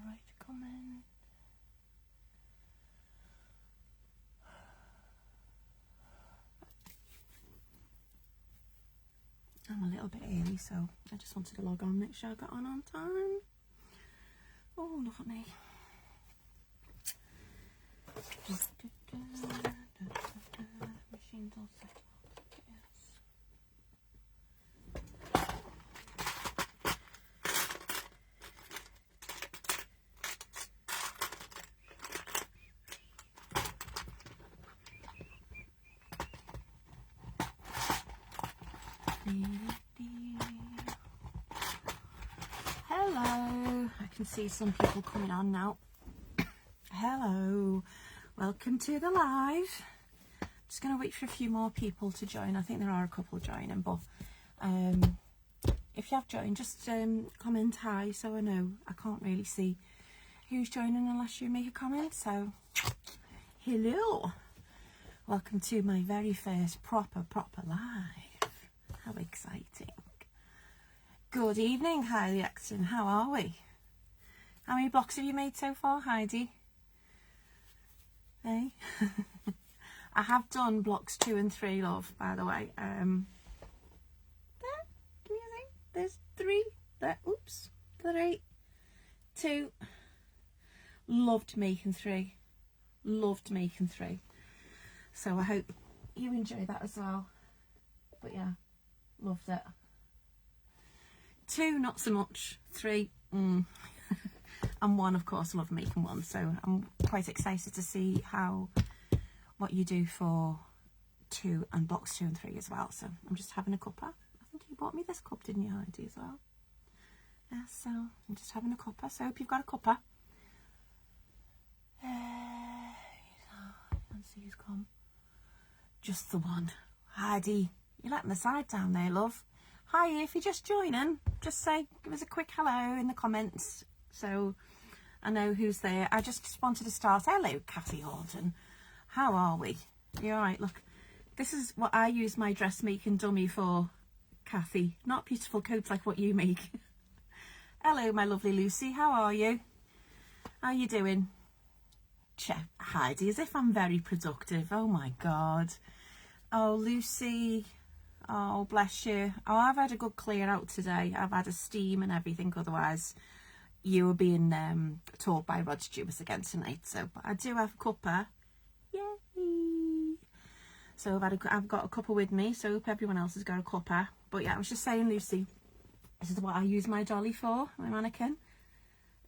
write a comment. I'm a little bit early, so I just wanted to log on, make sure I got on time. Oh, look at me. Machine's all set up. Yes. Hello, I can see some people coming on now. Hello, welcome to the live. Just going to wait for a few more people to join. I think there are a couple joining, but if you have joined, just comment hi so I know. I can't really see who's joining unless you make a comment. So hello, welcome to my very first proper live. How exciting. Good evening, Heidi Exton. How are we? How many blocks have you made so far, Heidi? Hey? I have done blocks 2 and 3, love, by the way. There, can you see? There's 3. There, oops. 3, 2. Loved making 3. Loved making 3. So I hope you enjoy that as well. But yeah, loved it. 2, not so much. 3, and 1, of course, I love making 1. So I'm quite excited to see what you do for 2 and blocks 2 and 3 as well. So I'm just having a cuppa. I think you bought me this cup, didn't you, Heidi, as well? Yeah, so I'm just having a cuppa. So I hope you've got a cuppa. Let's see who's come. Just the one. Heidi, you're letting the side down there, love. Hi, if you're just joining, just give us a quick hello in the comments so I know who's there. I just wanted to start. Hello, Kathy Horton. How are we? You all right? Look, this is what I use my dressmaking dummy for, Kathy. Not beautiful coats like what you make. Hello, my lovely Lucy. How are you? How you doing? Heidi, as if I'm very productive. Oh my God. Oh, Lucy. Oh, bless you. Oh, I've had a good clear out today. I've had a steam and everything. Otherwise, you were being taught by Rod Stewart again tonight. So, but I do have a cuppa. Yay! So I've got a cuppa with me. So I hope everyone else has got a cuppa. But yeah, I was just saying, Lucy, this is what I use my dolly for, my mannequin.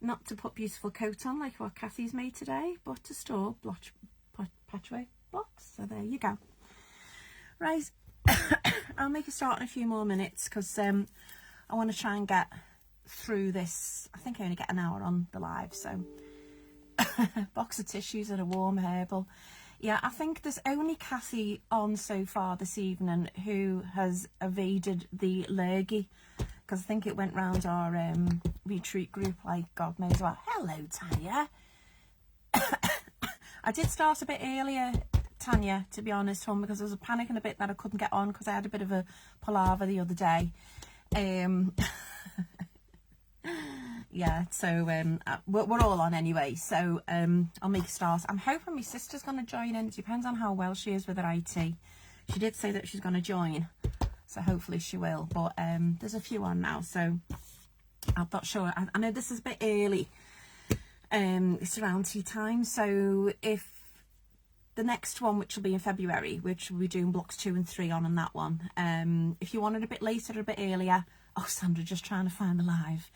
Not to put beautiful coat on like what Kathy's made today, but to store patchwork blocks. So there you go. Right. I'll make a start in a few more minutes because I want to try and get through this. I think I only get an hour on the live, so box of tissues and a warm herbal. Yeah, I think there's only Kathy on so far this evening who has evaded the lurgy, because I think it went round our retreat group like God knows what. Hello, Tanya. I did start a bit earlier, Tanya, to be honest, hon, because I was panicking a bit that I couldn't get on because I had a bit of a palaver the other day. Yeah, so we're all on anyway, so I'll make a start. I'm hoping my sister's going to join in. It depends on how well she is with her IT. She did say that she's going to join, so hopefully she will. But there's a few on now, so I'm not sure. I know this is a bit early. It's around tea time, so if the next one, which will be in February, which we'll be doing blocks 2 and 3 on that one, if you want it a bit later or a bit earlier, oh, Sandra, just trying to find the live.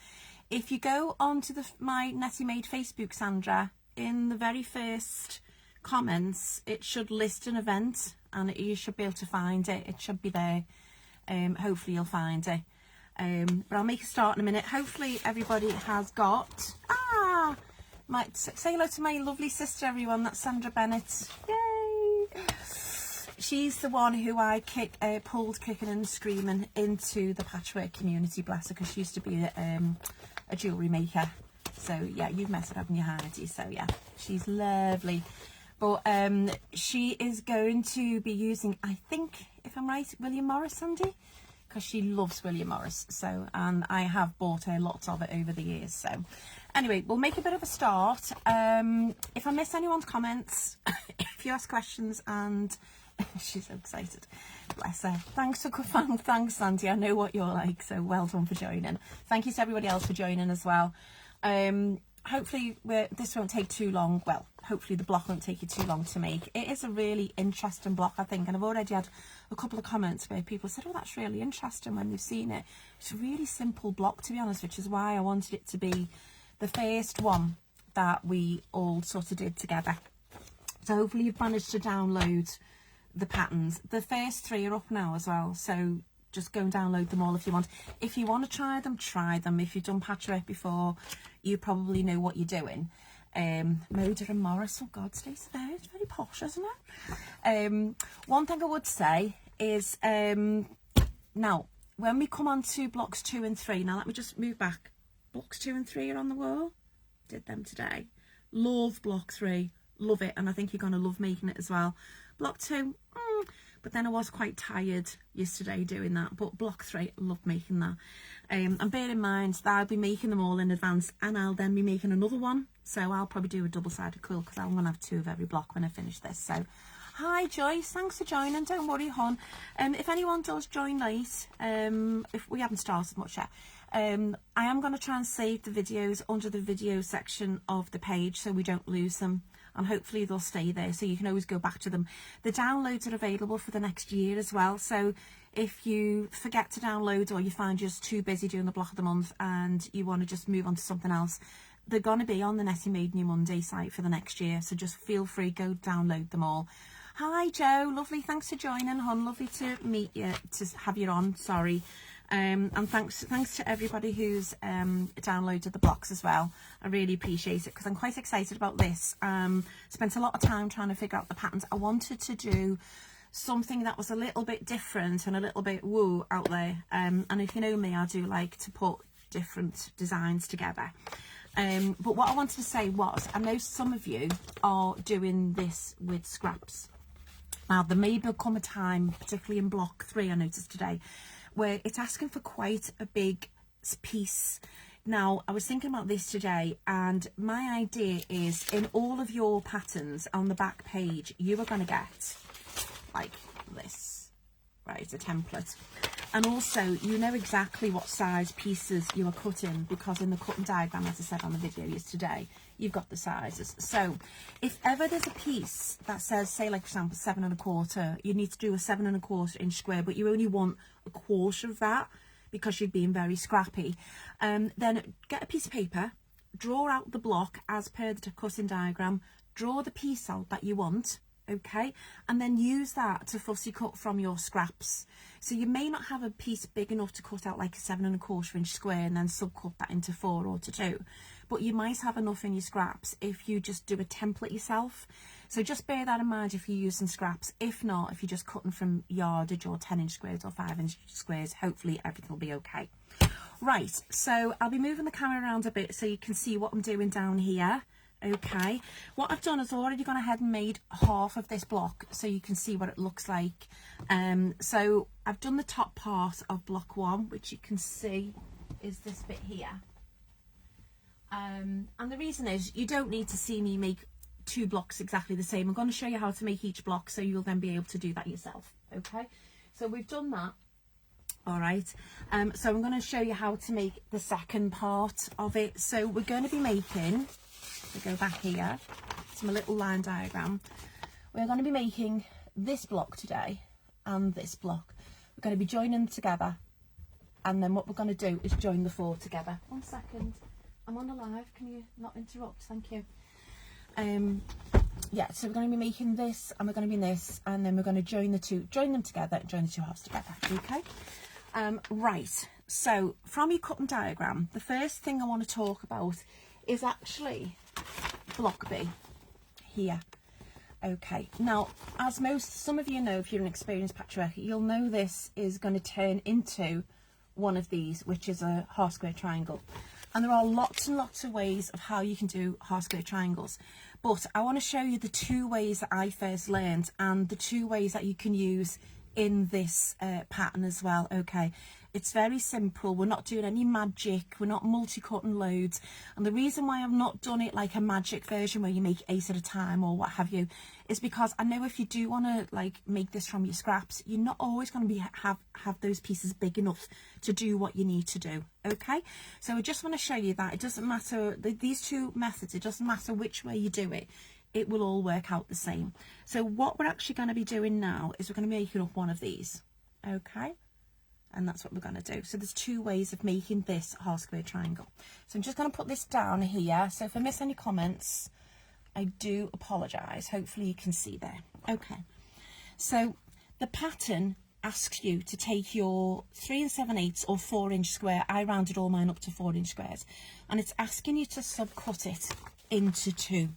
If you go onto my Nettie Made Facebook, Sandra, in the very first comments, it should list an event and you should be able to find it. It should be there. Hopefully you'll find it. But I'll make a start in a minute. Hopefully everybody has got... say hello to my lovely sister, everyone. That's Sandra Bennett. Yay! She's the one who I pulled kicking and screaming into the patchwork community, bless her, because she used to be a jewellery maker. So yeah, you've met her, haven't you, Heidi? So yeah, she's lovely. But she is going to be using, I think, if I'm right, William Morris, Sandy, because she loves William Morris. So, and I have bought her lots of it over the years. So anyway, we'll make a bit of a start. If I miss anyone's comments, if you ask questions, and she's so excited, bless her. Thanks Sandy, I know what you're like, so well done for joining. Thank you to everybody else for joining as well. Hopefully this won't take too long. Well, hopefully the block won't take you too long to make. It is a really interesting block, I think, and I've already had a couple of comments where people said, oh, that's really interesting when they've seen it. It's a really simple block, to be honest, which is why I wanted it to be the first one that we all sort of did together. So hopefully you've managed to download the patterns. The first 3 are up now as well, so just go and download them all if you want. If you want to try them, try them. If you've done patchwork before, you probably know what you're doing. Moda and Morris, oh God, Stacey, there, it's very posh, isn't it? One thing I would say is, now, when we come on to blocks 2 and 3, now let me just move back. Blocks 2 and 3 are on the wall. Did them today. Love block 3, love it, and I think you're going to love making it as well. Block 2, but then I was quite tired yesterday doing that. But block 3, love making that. And bear in mind that I'll be making them all in advance, and I'll then be making another one. So I'll probably do a double-sided quilt because I'm going to have 2 of every block when I finish this. So hi Joyce, thanks for joining. Don't worry, hon. If anyone does join late, if we haven't started much yet, I am going to try and save the videos under the video section of the page so we don't lose them. And hopefully they'll stay there, so you can always go back to them. The downloads are available for the next year as well, so if you forget to download or you find you're just too busy doing the block of the month and you want to just move on to something else, they're going to be on the Netty Made New Monday site for the next year, so just feel free, go download them all. Hi Joe, lovely, thanks for joining, hon, lovely to meet you, to have you on, sorry. And thanks to everybody who's downloaded the blocks as well. I really appreciate it because I'm quite excited about this. Spent a lot of time trying to figure out the patterns. I wanted to do something that was a little bit different and a little bit woo out there. And if you know me, I do like to put different designs together. But what I wanted to say was, I know some of you are doing this with scraps. Now, there may become a time, particularly in block 3, I noticed today, where it's asking for quite a big piece. Now, I was thinking about this today, and my idea is in all of your patterns on the back page, you are going to get like this, right, a template. And also, you know exactly what size pieces you are cutting, because in the cutting diagram, as I said on the video yesterday, you've got the sizes. So if ever there's a piece that says, say, like, for example, 7 1/4, you need to do a 7 1/4 inch square, but you only want a quarter of that because you're being very scrappy. Then get a piece of paper, draw out the block as per the cutting diagram, draw the piece out that you want, okay, and then use that to fussy cut from your scraps. So you may not have a piece big enough to cut out like a 7 1/4 inch square and then subcut that into 4 or to 2, but you might have enough in your scraps if you just do a template yourself. So just bear that in mind if you're using scraps. If not, if you're just cutting from yardage or 10 inch squares or 5 inch squares, hopefully everything will be okay. Right, so I'll be moving the camera around a bit so you can see what I'm doing down here. Okay, what I've done is already gone ahead and made half of this block so you can see what it looks like. So I've done the top part of block 1, which you can see is this bit here. And the reason is you don't need to see me make 2 blocks exactly the same. I'm going to show you how to make each block so you'll then be able to do that yourself. Okay, so we've done that. All right, so I'm going to show you how to make the second part of it. So we're going to be making, we go back here to my little line diagram, we're going to be making this block today and this block. We're going to be joining them together, and then what we're going to do is join the 4 together. 1 second, I'm on the live, can you not interrupt? Thank you. Yeah, so we're going to be making this and we're going to be this, and then we're going to join them together and join the 2 halves together. Okay, right, so from your cutting diagram, the first thing I want to talk about is actually block B here. Okay, now as some of you know, if you're an experienced patchworker, you'll know this is going to turn into one of these, which is a half square triangle. And there are lots and lots of ways of how you can do half square triangles, but I want to show you the 2 ways that I first learned and the 2 ways that you can use in this pattern as well. Okay, it's very simple. We're not doing any magic, we're not multi-cutting loads, and the reason why I've not done it like a magic version where you make 8 at a time or what have you is because I know if you do want to like make this from your scraps, you're not always going to be have those pieces big enough to do what you need to do. Okay, so I just want to show you that it doesn't matter, these two methods, it doesn't matter which way you do it, it will all work out the same. So what we're actually going to be doing now is we're going to be making up one of these. Okay, and that's what we're going to do. So there's 2 ways of making this half square triangle. So I'm just going to put this down here. So if I miss any comments, I do apologise. Hopefully you can see there. Okay, so the pattern asks you to take your 3 7/8 or 4-inch square. I rounded all mine up to 4-inch squares, and it's asking you to subcut it into 2.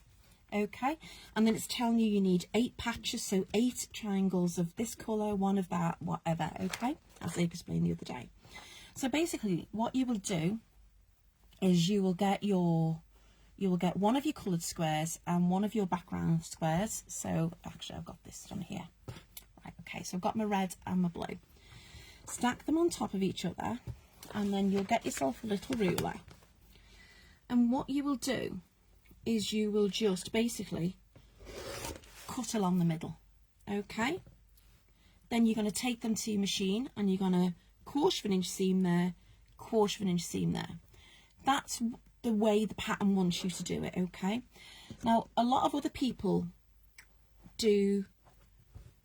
Okay, and then it's telling you need 8 patches, so 8 triangles of this colour, 1 of that, whatever. Okay, as I explained the other day. So basically what you will do is you will get 1 of your coloured squares and 1 of your background squares. So actually I've got this on here. Right, okay, so I've got my red and my blue. Stack them on top of each other, and then you'll get yourself a little ruler, and what you will do is you will just basically cut along the middle. Okay, then you're going to take them to your machine and you're going to 1/4 of an inch seam there, 1/4 of an inch seam there. That's the way the pattern wants you to do it. Okay, now a lot of other people do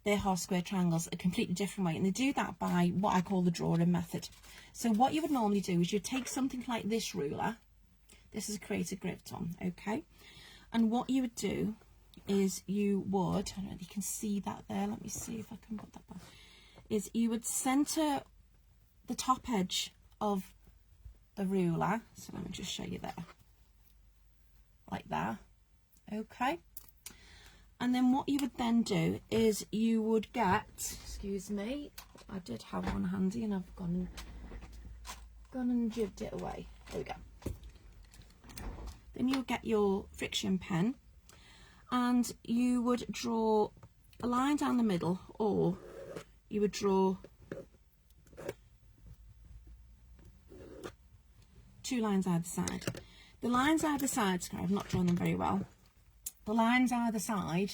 their half square triangles a completely different way, and they do that by what I call the drawing method. So what you would normally do is you take something like this ruler. This is a created grid one, okay? And what you would do is you would, I don't know if you can see that there, let me see if I can put that back, is you would centre the top edge of the ruler, so let me just show you there, like that, okay? And then what you would then do is you would get, excuse me, I did have one handy and I've gone and jibbed it away, there we go. Then you'll get your friction pen and you would draw a line down the middle, or you would draw 2 lines either side. The lines either side, sorry, I've not drawn them very well. The lines either side,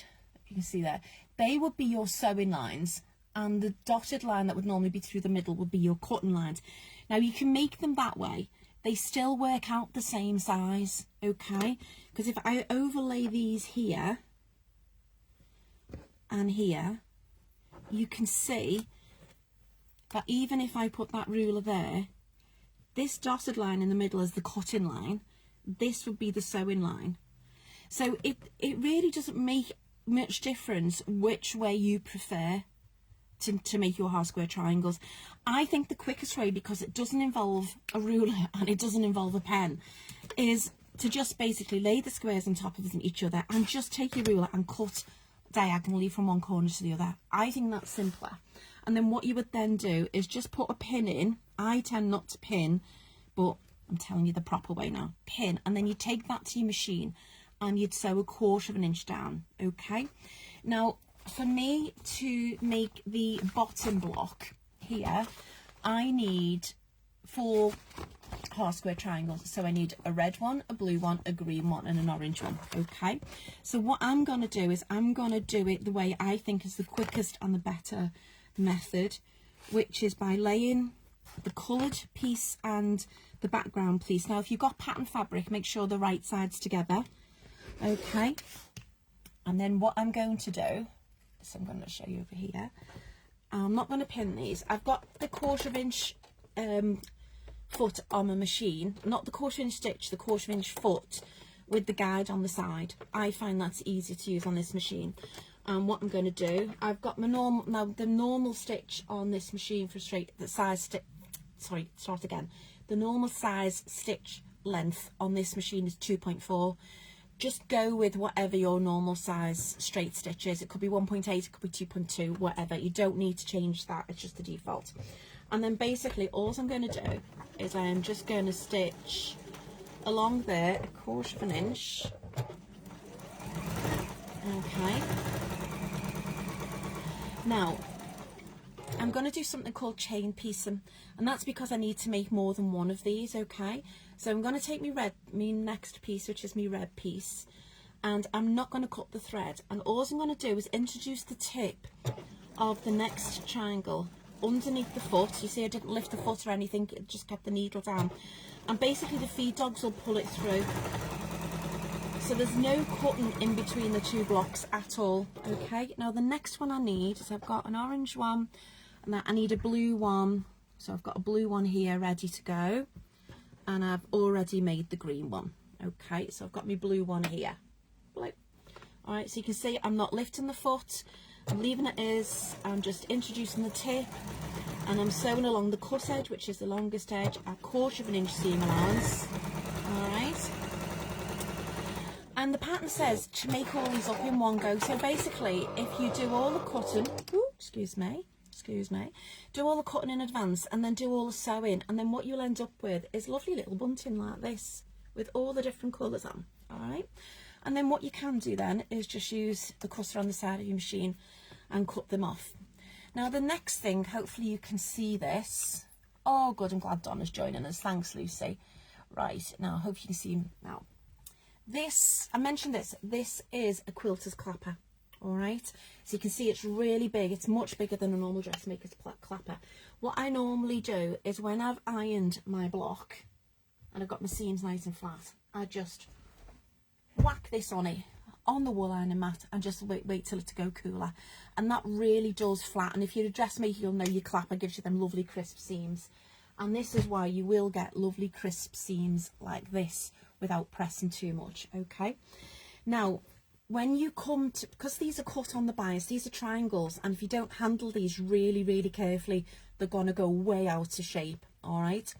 you can see there, they would be your sewing lines, and the dotted line that would normally be through the middle would be your cutting lines. Now you can make them that way. They still work out the same size, okay? Because if I overlay these here and here, you can see that even if I put that ruler there, this dotted line in the middle is the cutting line, this would be the sewing line. So it really doesn't make much difference which way you prefer to make your half square triangles. I think the quickest way, because it doesn't involve a ruler and it doesn't involve a pen, is to just basically lay the squares on top of each other and just take your ruler and cut diagonally from one corner to the other. I think that's simpler. And then what you would then do is just put a pin in. I tend not to pin, but I'm telling you the proper way now. Pin, and then you take that to your machine and you'd sew 1/4 of an inch down, okay? Now, for me to make the bottom block here, I need 4 half square triangles. So I need a red one, a blue one, a green one, and an orange one, okay? So what I'm going to do is I'm going to do it the way I think is the quickest and the better method, which is by laying the coloured piece and the background piece. Now, if you've got pattern fabric, make sure the right side's together, okay? And then what I'm going to do, so I'm going to show you over here. I'm not going to pin these. I've got the 1/4 inch foot on my machine, not the 1/4 inch stitch, the 1/4 inch foot with the guide on the side. I find that's easier to use on this machine. And what I'm going to do, I've got my normal, now the normal stitch on this machine for the normal size stitch length on this machine is 2.4. Just go with whatever your normal size straight stitch is. It could be 1.8, it could be 2.2, whatever. You don't need to change that, it's just the default. And then basically all I'm going to do is I am just going to stitch along there 1/4 of an inch. Okay. Now, I'm going to do something called chain piecing, and that's because I need to make more than one of these, okay? So I'm going to take me next piece, which is my red piece, and I'm not going to cut the thread, and all I'm going to do is introduce the tip of the next triangle underneath the foot. You see I didn't lift the foot or anything, it just kept the needle down, and basically the feed dogs will pull it through. So there's no cutting in between the two blocks at all, okay? Now the next one I need is I've got an orange one, and I need a blue one. So I've got a blue one here ready to go, and I've already made the green one, okay? So I've got my blue one here. Blue. All right, so you can see I'm not lifting the foot, I'm leaving it as, I'm just introducing the tip, and I'm sewing along the cut edge, which is the longest edge, at 1/4 of an inch seam allowance, all right? And the pattern says to make all these up in one go. So basically, if you do all the cutting, excuse me, do all the cutting in advance and then do all the sewing, and then what you'll end up with is lovely little bunting like this with all the different colours on, all right? And then what you can do then is just use the cutter on the side of your machine and cut them off. Now the next thing, hopefully you can see this. Oh, good, I'm glad Donna's joining us. Thanks, Lucy. Right, now I hope you can see now. This, I mentioned this is a quilter's clapper, all right? So you can see it's really big. It's much bigger than a normal dressmaker's clapper. What I normally do is when I've ironed my block and I've got my seams nice and flat, I just whack this on it, on the wool ironing mat, and just wait till it to go cooler. And that really does flatten. If you're a dressmaker, you'll know your clapper gives you them lovely crisp seams. And this is why you will get lovely crisp seams like this without pressing too much, okay? Now, when you come to, because these are cut on the bias, these are triangles, and if you don't handle these really, really carefully, they're going to go way out of shape, all right?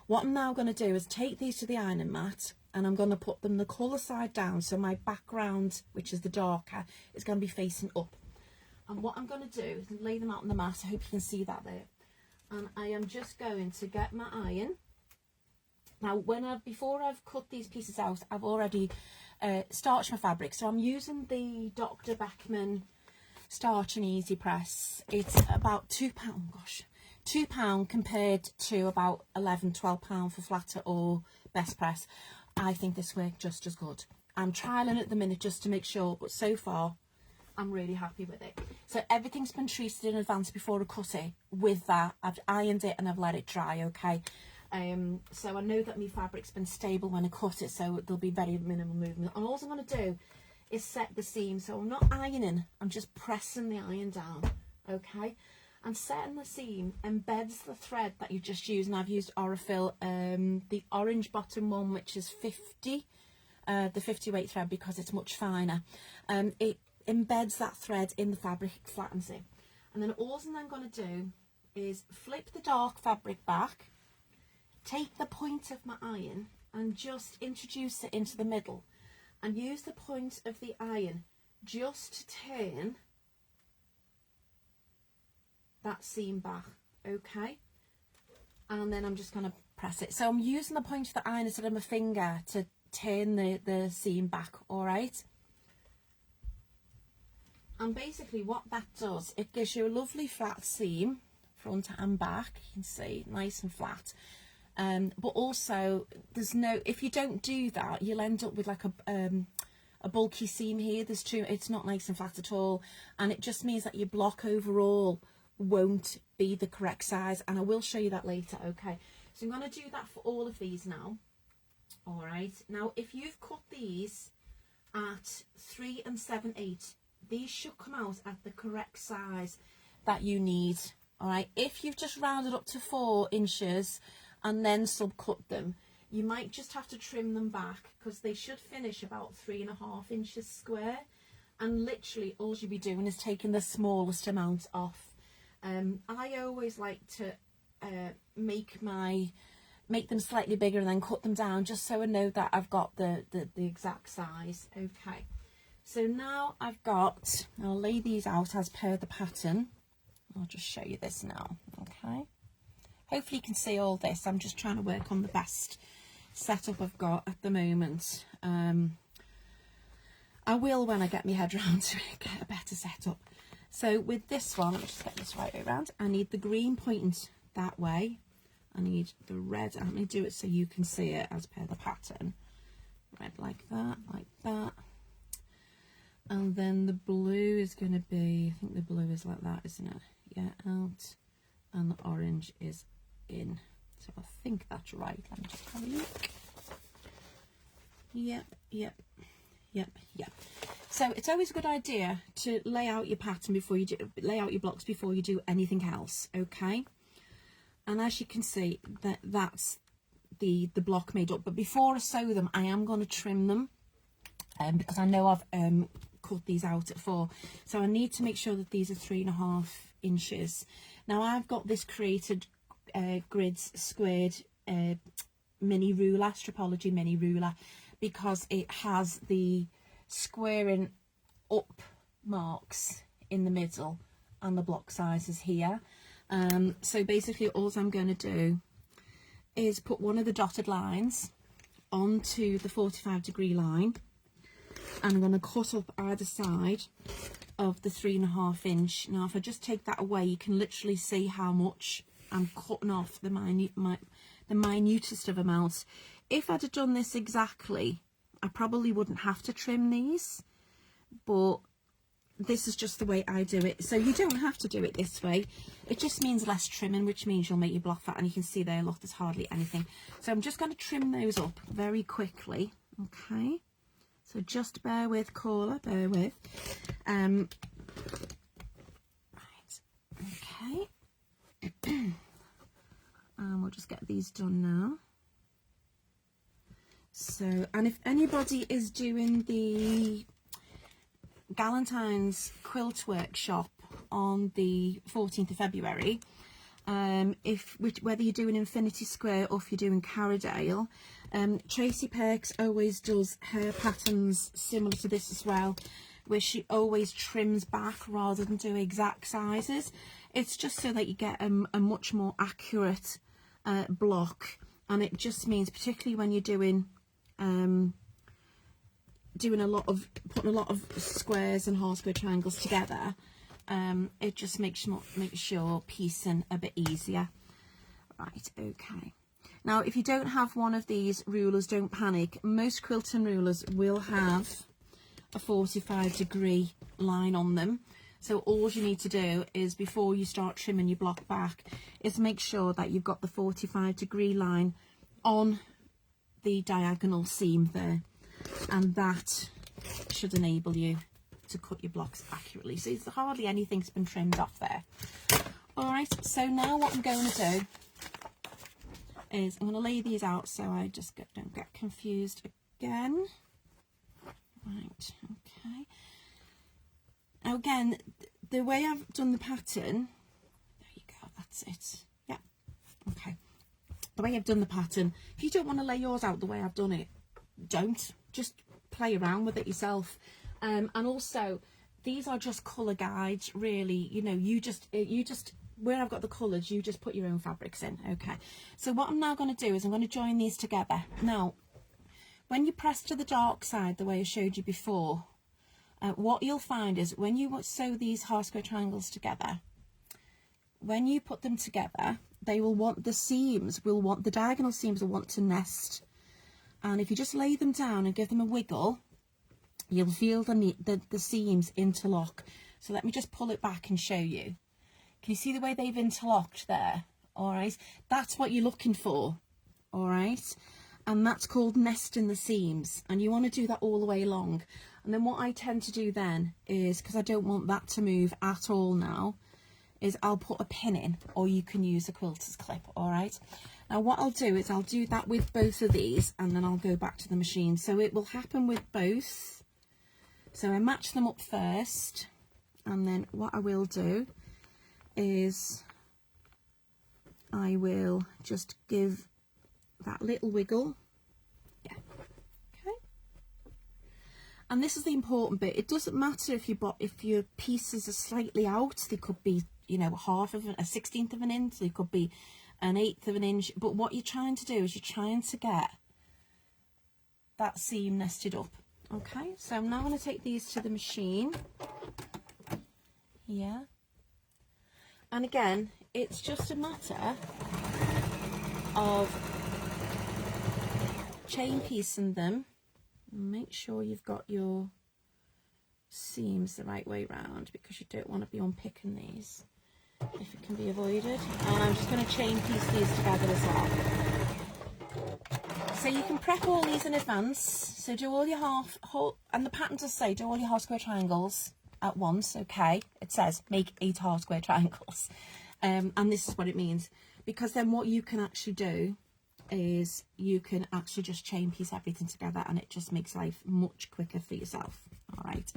What I'm now going to do is take these to the ironing mat, and I'm going to put them the colour side down, so my background, which is the darker, is going to be facing up. And what I'm going to do is lay them out on the mat. I hope you can see that there. And I am just going to get my iron. Now, before I've cut these pieces out, I've already starched my fabric. So I'm using the Dr. Beckman Starch and Easy Press. It's about £2, gosh, £2 compared to about £11–12 for Flatter or Best Press. I think this worked just as good. I'm trialing at the minute just to make sure, but so far I'm really happy with it. So everything's been treated in advance before I cut it. With that, I've ironed it and I've let it dry, okay? So I know that my fabric's been stable when I cut it, so there'll be very minimal movement. And all I'm going to do is set the seam. So I'm not ironing, I'm just pressing the iron down, okay? And setting the seam embeds the thread that you just used, and I've used Aurifil, the orange bottom one, which is 50, the 50 weight thread, because it's much finer. It embeds that thread in the fabric, flattens it. And then all I'm then going to do is flip the dark fabric back, take the point of my iron and just introduce it into the middle, and use the point of the iron just to turn that seam back, okay? And then I'm just going to press it. So I'm using the point of the iron instead of my finger to turn the seam back, all right? And basically what that does, it gives you a lovely flat seam, front and back, you can see, nice and flat. But also, there's no, if you don't do that, you'll end up with like a bulky seam here. It's not nice and flat at all, and it just means that your block overall won't be the correct size, and I will show you that later, okay? So I'm going to do that for all of these now. All right, now if you've cut these at 3 7/8, these should come out at the correct size that you need. All right, if you've just rounded up to 4 inches and then subcut them, you might just have to trim them back, because they should finish about 3.5 inches square, and literally all you'll be doing is taking the smallest amount off. I always like to make them slightly bigger and then cut them down, just so I know that I've got the exact size. Okay, so now I'll lay these out as per the pattern. I'll just show you this now, okay? Hopefully you can see all this. I'm just trying to work on the best setup I've got at the moment. I will, when I get my head around to it, get a better setup. So with this one, let me just get this right way around. I need the green pointing that way. I need the red. Let me do it so you can see it as per the pattern. Red like that, and then the blue is going to be, I think the blue is like that, isn't it? Yeah, out, and the orange is in. So I think that's right. Let me just have a look. Yep. So it's always a good idea to lay out your pattern before you do, lay out your blocks before you do anything else, okay? And as you can see, that's the block made up. But before I sew them, I am going to trim them, because I know I've cut these out at 4. So I need to make sure that these are 3.5 inches. Now I've got this created grids squared mini ruler, Stripology mini ruler, because it has the squaring up marks in the middle and the block sizes here. So basically all I'm going to do is put one of the dotted lines onto the 45-degree line, and I'm going to cut up either side of the 3.5 inch. Now if I just take that away, you can literally see how much I'm cutting off, the minutest of amounts. If I'd have done this exactly, I probably wouldn't have to trim these, but this is just the way I do it. So you don't have to do it this way. It just means less trimming, which means you'll make your block fat, and you can see there, look, there's hardly anything. So I'm just going to trim those up very quickly, okay? So just bear with, caller, bear with. Right, okay. And we'll just get these done now. So, and if anybody is doing the Galentine's quilt workshop on the 14th of February, whether you're doing Infinity Square or if you're doing Carradale, Tracy Perks always does her patterns similar to this as well, where she always trims back rather than do exact sizes. It's just so that you get a much more accurate block, and it just means, particularly when you're doing putting a lot of squares and half square triangles together, it just makes your piecing a bit easier. Right, okay. Now if you don't have one of these rulers, don't panic. Most quilting rulers will have a 45-degree line on them. So all you need to do is, before you start trimming your block back, is make sure that you've got the 45-degree line on the diagonal seam there, and that should enable you to cut your blocks accurately. So it's hardly anything's been trimmed off there. All right, so now what I'm going to do is I'm going to lay these out so I just don't get confused again. Right, okay. Now again, the way I've done the pattern, there you go, that's it. Yeah, okay. The way I've done the pattern, if you don't want to lay yours out the way I've done it, don't. Just play around with it yourself. And also, these are just colour guides, really. You know, you just where I've got the colours, you just put your own fabrics in. Okay. So what I'm now going to do is I'm going to join these together. Now, when you press to the dark side, the way I showed you before, what you'll find is when you sew these half square triangles together, when you put them together, they will want the diagonal seams will want to nest. And if you just lay them down and give them a wiggle, you'll feel the seams interlock. So let me just pull it back and show you. Can you see the way they've interlocked there? All right, that's what you're looking for. All right, and that's called nesting the seams, and you want to do that all the way along. And then what I tend to do then is, because I don't want that to move at all now, is I'll put a pin in, or you can use a quilter's clip. All right, now what I'll do is I'll do that with both of these, and then I'll go back to the machine. So it will happen with both. So I match them up first, and then what I will do is I will just give that little wiggle. Yeah, okay. And this is the important bit. It doesn't matter if your pieces are slightly out. They could be, you know, a 16th of an inch. They could be an 1/8 of an inch. But what you're trying to do is you're trying to get that seam nested up. Okay, so I'm now going to take these to the machine. here. And again, it's just a matter of chain piecing them. Make sure you've got your seams the right way round, because you don't want to be unpicking these if it can be avoided. And I'm just going to chain piece these together as well. So you can prep all these in advance. So do all your and the pattern does say do all your half square triangles at once. Okay, it says make 8 half square triangles, and this is what it means, because then what you can actually do is you can actually just chain piece everything together, and it just makes life much quicker for yourself. All right,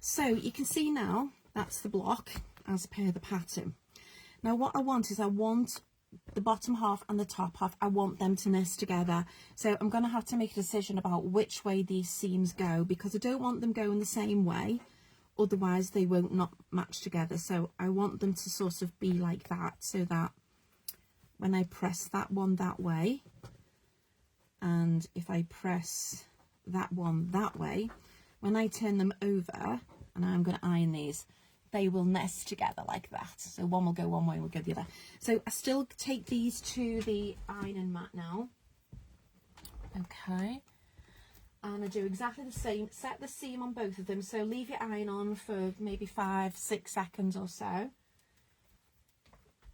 so you can see now that's the block as per the pattern. Now what I want is, I want the bottom half and the top half, I want them to nest together. So I'm going to have to make a decision about which way these seams go, because I don't want them going the same way, otherwise they won't not match together. So I want them to sort of be like that, so that when I press that one that way, and if I press that one that way, when I turn them over and I'm going to iron these, they will nest together like that. So one will go one way, will go the other. So I still take these to the ironing mat now. Okay. And I do exactly the same. Set the seam on both of them. So leave your iron on for maybe 5-6 seconds or so.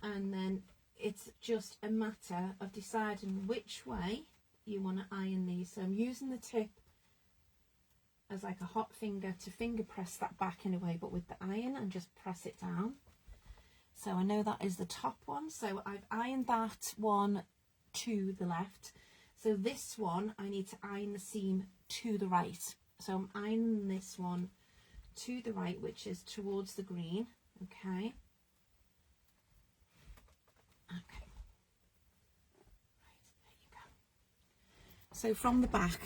And then it's just a matter of deciding which way you want to iron these. So I'm using the tip as like a hot finger to finger press that back in a way, but with the iron, and just press it down. So I know that is the top one, so I've ironed that one to the left. So this one I need to iron the seam to the right, so I'm ironing this one to the right, which is towards the green. Okay, right, there you go. So from the back,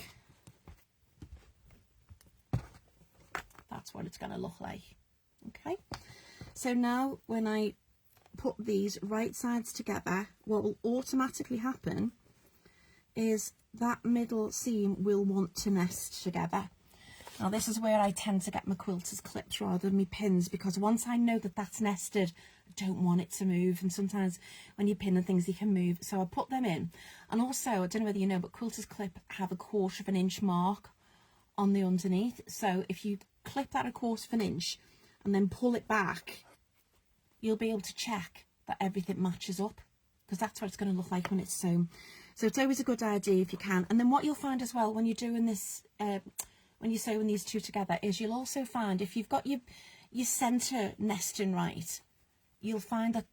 that's what it's going to look like. Okay, so now when I put these right sides together, what will automatically happen is that middle seam will want to nest together. Now this is where I tend to get my quilters clips rather than my pins, because once I know that that's nested, I don't want it to move, and sometimes when you pin and things they can move, so I put them in. And also, I don't know whether you know, but quilters clip have a 1/4 of an inch mark on the underneath, so if you clip that 1/4 of an inch and then pull it back, you'll be able to check that everything matches up, because that's what it's going to look like when it's sewn. So it's always a good idea if you can. And then what you'll find as well when you're doing this, when you're sewing these two together, is you'll also find if you've got your center nesting right, you'll find that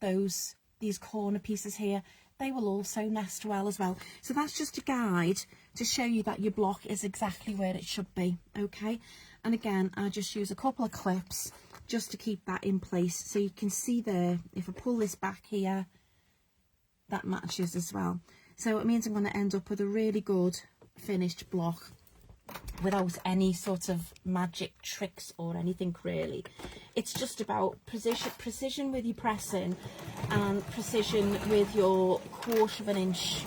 these corner pieces here, they will also nest well as well. So that's just a guide to show you that your block is exactly where it should be. Okay, and again, I just use a couple of clips just to keep that in place, so you can see there, if I pull this back here, that matches as well. So it means I'm going to end up with a really good finished block without any sort of magic tricks or anything really. It's just about precision with your pressing, and precision with your 1/4 of an inch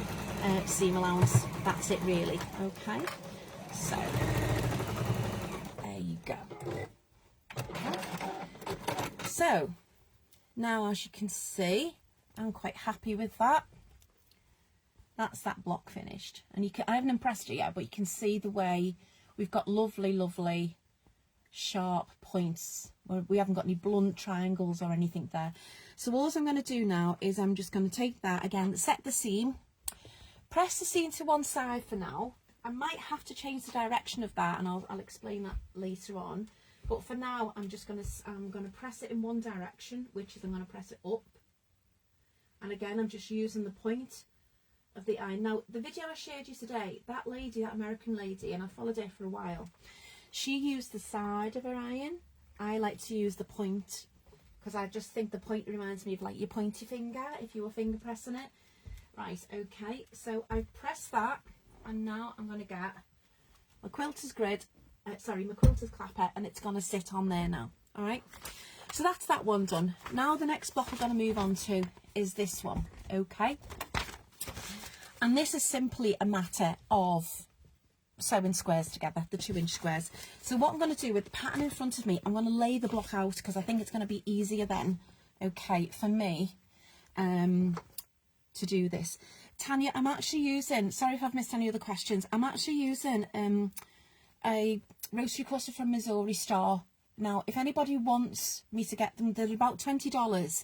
seam allowance. That's it really. Okay, so there you go. Okay. So now, as you can see, I'm quite happy with that. That's that block finished, and I haven't impressed it yet, but you can see the way we've got lovely sharp points where we haven't got any blunt triangles or anything there. So all I'm going to do now is I'm just going to take that again, set the seam, press the seam to one side for now. I might have to change the direction of that, and I'll explain that later on, but for now I'm going to press it in one direction, which is I'm going to press it up, and again I'm just using the point of the iron. Now the video I showed you today, that lady, that American lady, and I followed her for a while, she used the side of her iron. I like to use the point, because I just think the point reminds me of like your pointy finger if you were finger pressing it. Right, okay, so I've pressed that, and now I'm going to get my quilter's grid, my quilter's clapper, and it's going to sit on there now. All right, so that's that one done. Now the next block I'm going to move on to is this one. Okay, and this is simply a matter of sewing squares together, the 2-inch squares. So what I'm going to do with the pattern in front of me, I'm going to lay the block out because I think it's going to be easier then, okay, for me to do this. Tanya, I'm actually using, sorry if I've missed any other questions, I'm actually using a rosary cluster from Missouri Star. Now, if anybody wants me to get them, they're about $20.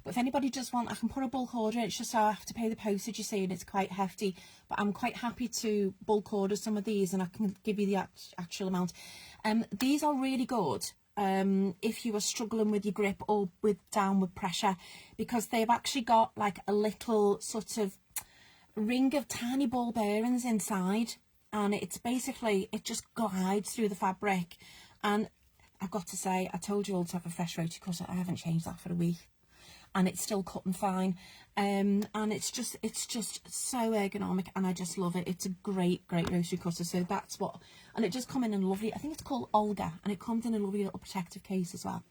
But if anybody does want, I can put a bulk order. It's just I have to pay the postage, you see, and it's quite hefty. But I'm quite happy to bulk order some of these, and I can give you the actual amount. These are really good if you are struggling with your grip or with downward pressure, because they've actually got like a little sort of ring of tiny ball bearings inside, and it's basically, it just glides through the fabric. And I've got to say, I told you all to have a fresh rotary cutter. I haven't changed that for a week, and it's still cutting fine. And it's just so ergonomic, and I just love it. It's a great rotary cutter. So that's what, and it just come in a lovely, I think it's called Olga, and it comes in a lovely little protective case as well.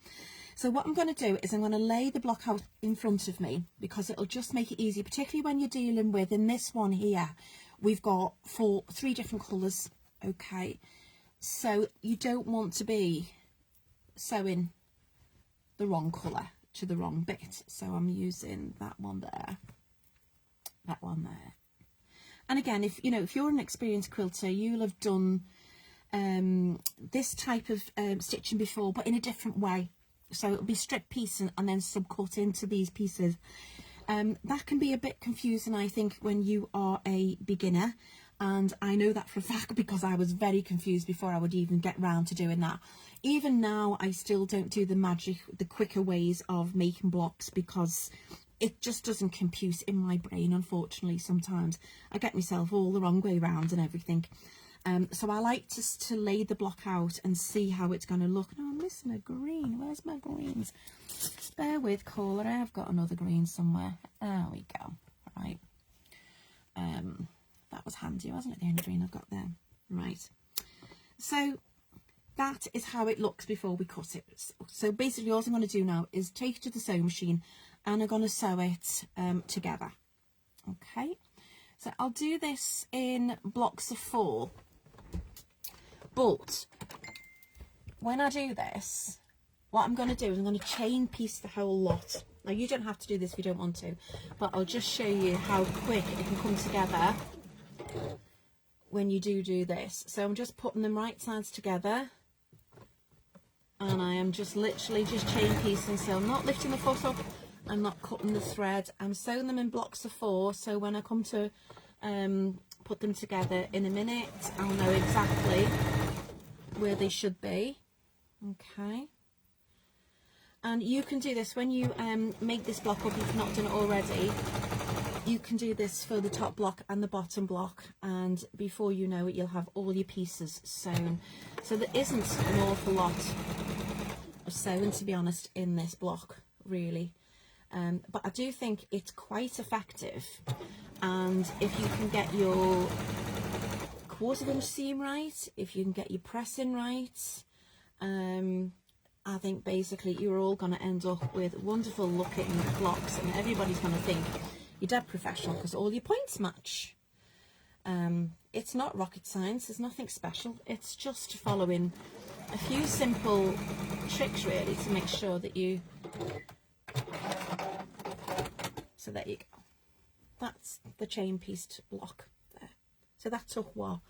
So what I'm going to do is I'm going to lay the block out in front of me, because it'll just make it easy, particularly when you're dealing with, in this one here, we've got 3 different colours, okay? So you don't want to be sewing the wrong colour to the wrong bit. So I'm using that one there, that one there. And again, if you're an experienced quilter, you'll have done this type of stitching before, but in a different way. So it'll be strip piece and then subcut into these pieces. That can be a bit confusing, I think, when you are a beginner. And I know that for a fact, because I was very confused before I would even get round to doing that. Even now, I still don't do the quicker ways of making blocks, because it just doesn't compute in my brain, unfortunately. Sometimes I get myself all the wrong way round and everything. So I like to lay the block out and see how it's going to look. No, I'm missing a green. Where's my greens? Bear with, caller. I've got another green somewhere. There we go. Right. That was handy, wasn't it? The only green I've got there. Right. So that is how it looks before we cut it. So basically all I'm going to do now is take it to the sewing machine, and I'm going to sew it together. Okay. So I'll do this in blocks of 4. But when I do this, what I'm going to do is I'm going to chain piece the whole lot. Now, you don't have to do this if you don't want to, but I'll just show you how quick it can come together when you do this. So I'm just putting them right sides together, and I am just literally just chain piecing. So I'm not lifting the foot up, I'm not cutting the thread. I'm sewing them in blocks of 4, so when I come to put them together in a minute, I'll know exactly where they should be. Okay. And you can do this when you make this block up, if you've not done it already. You can do this for the top block and the bottom block, and before you know it, you'll have all your pieces sewn. So there isn't an awful lot of sewing, to be honest, in this block, really. But I do think it's quite effective, and if you can get your 1/4 inch seam right, if you can get your pressing right, I think basically you're all going to end up with wonderful looking blocks, and everybody's going to think you're dead professional because all your points match. It's not rocket science, there's nothing special, it's just following a few simple tricks really to make sure that you, so there you go, that's the chain pieced block there. So that took what,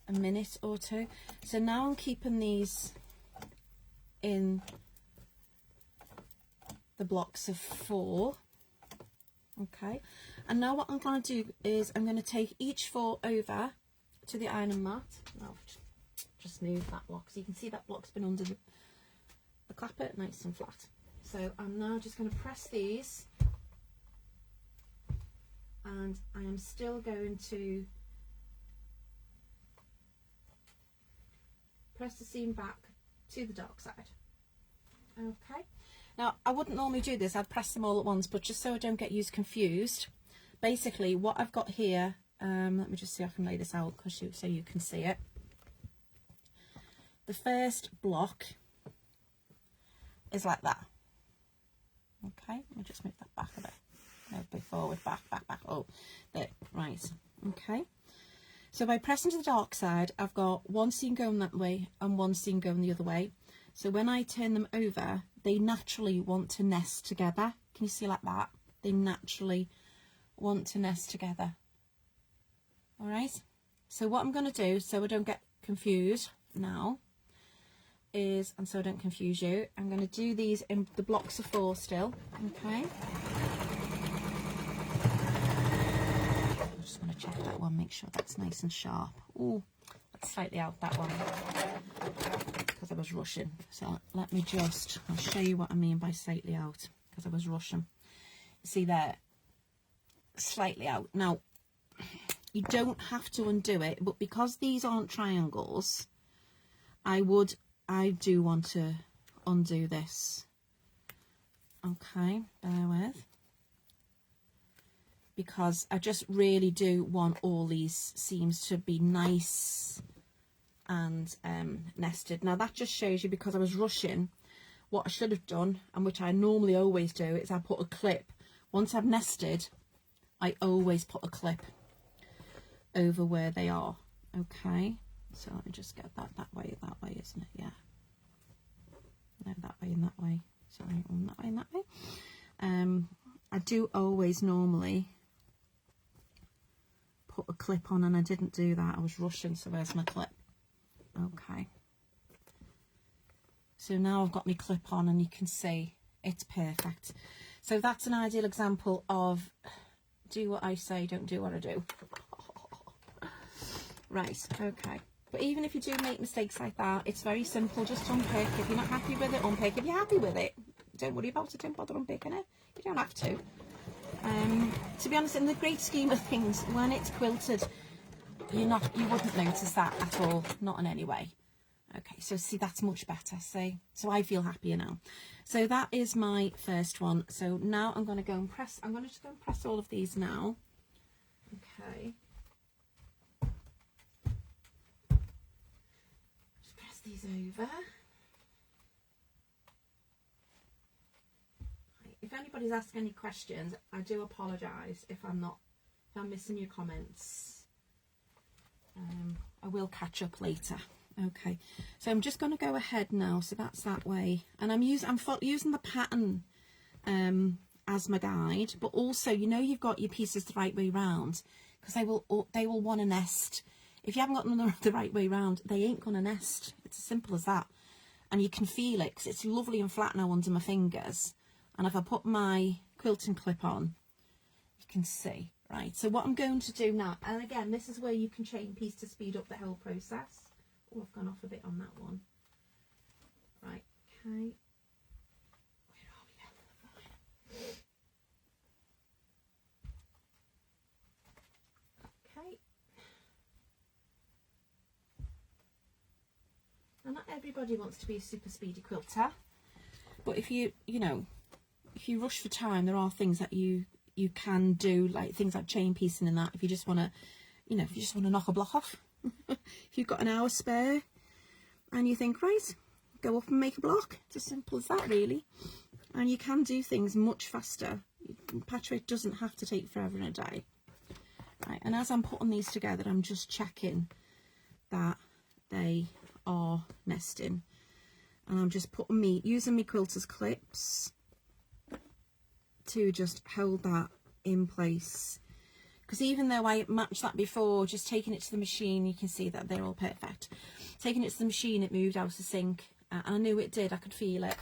a minute or 2. So now I'm keeping these in the blocks of 4. Okay, and now what I'm going to do is I'm going to take each 4 over to the ironing mat. I'll just move that block so you can see that block's been under the clapper, nice and flat. So I'm now just going to press these, and I am still going to press the seam back to the dark side. Okay. Now, I wouldn't normally do this, I'd press them all at once, but just so I don't get you confused, basically what I've got here, let me just see if I can lay this out so you can see it. The first block is like that. Okay, let me just move that back a bit. No, forward, back, oh, there, right, okay. So by pressing to the dark side, I've got one seam going that way and one seam going the other way. So when I turn them over, they naturally want to nest together. Can you see like that? They naturally want to nest together. All right. So what I'm going to do, so I don't get confused now, is, and so I don't confuse you, I'm going to do these in the blocks of 4 still. Okay. I'm just going to check that one, make sure that's nice and sharp. Oh, that's slightly out, that one, because I was rushing. So let me just, I'll show you what I mean by slightly out, because I was rushing. See there, slightly out. Now, you don't have to undo it, but because these aren't triangles, I do want to undo this. Okay, bear with. Because I just really do want all these seams to be nice and nested. Now that just shows you, because I was rushing, what I should have done, and which I normally always do, is I put a clip. Once I've nested, I always put a clip over where they are. Okay, so let me just get that way, isn't it? Yeah. No, that way and that way. Sorry, that way and that way. I do always normally put a clip on, and I didn't do that. I was rushing, so where's my clip? Okay. So now I've got my clip on, and you can see it's perfect. So that's an ideal example of do what I say, don't do what I do. Right, okay. But even if you do make mistakes like that, it's very simple. Just unpick. If you're not happy with it, unpick. If you're happy with it, don't worry about it. Don't bother unpicking it. You don't have to. To be honest, in the great scheme of things, when it's quilted, you wouldn't notice that at all. Not in any way. Okay, so see, that's much better. See, so I feel happier now. So that is my first one. So now I'm going to go and press. I'm going to just go and press all of these now. Okay. These over. If anybody's asking any questions, I do apologise if I'm missing your comments. I will catch up later. Okay, so I'm just going to go ahead now. So that's that way, and I'm using the pattern as my guide, but also, you know, you've got your pieces the right way round, because they will want to nest. If you haven't got them the right way round, they ain't going to nest. It's as simple as that. And you can feel it, because it's lovely and flat now under my fingers. And if I put my quilting clip on, you can see, right? So what I'm going to do now, and again, this is where you can chain piece to speed up the whole process. Oh, I've gone off a bit on that one. Right, okay. Where are we then? Okay. Now, not everybody wants to be a super speedy quilter, but if you rush for time, there are things that you can do, like things like chain piecing and that. If you just want to, knock a block off, if you've got an hour spare and you think, right, go up and make a block. It's as simple as that, really. And you can do things much faster. Patchwork doesn't have to take forever in a day. Right, and as I'm putting these together, I'm just checking that they are nesting, and I'm just using my quilter's clips to just hold that in place, because even though I matched that before, just taking it to the machine, you can see that they're all perfect. Taking it to the machine, it moved out of sync, and I knew it did. I could feel it.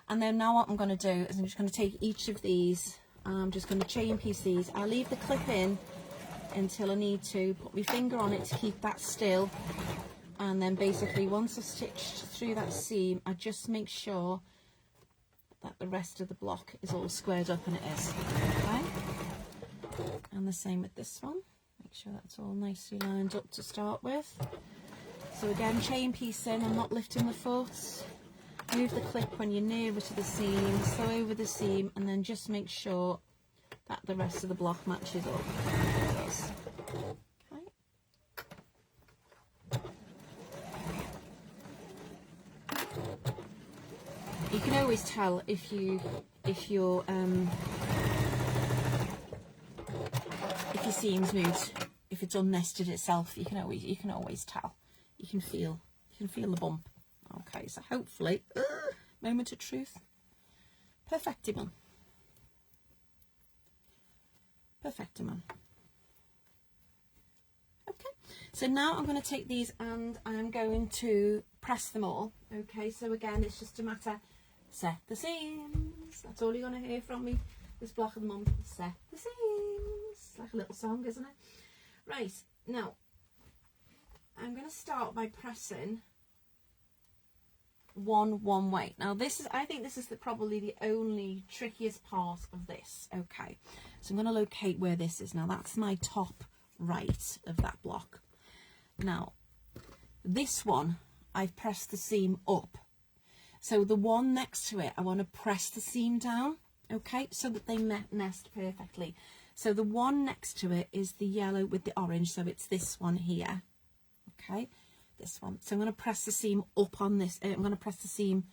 And then now what I'm going to do is I'm just going to take each of these, and I'm just going to chain piece these. I'll leave the clip in until I need to put my finger on it to keep that still. And then basically, once I've stitched through that seam, I just make sure that the rest of the block is all squared up, and it is. Okay. And the same with this one. Make sure that's all nicely lined up to start with. So again, chain piecing, I'm not lifting the foot. Move the clip when you're nearer to the seam, sew over the seam, and then just make sure that the rest of the block matches up. It does. You can always tell if your seam's moved, if it's unnested itself, you can always tell. You can feel the bump. Okay, so hopefully, moment of truth. Perfectimum. Perfectimum. Okay, so now I'm going to take these and I'm going to press them all. Okay, so again, it's just a matter, set the seams. That's all you're going to hear from me this block of the month. Set the seams. Like a little song, isn't it? Right, now, I'm going to start by pressing one way. Now I think this is probably the only trickiest part of this. Okay, so I'm going to locate where this is. Now that's my top right of that block. Now this one I've pressed the seam up, so the one next to it I want to press the seam down, okay, so that they nest perfectly. So the one next to it is the yellow with the orange, so it's this one here, okay, this one. So I'm going to press the seam up on this. I'm going to press the seam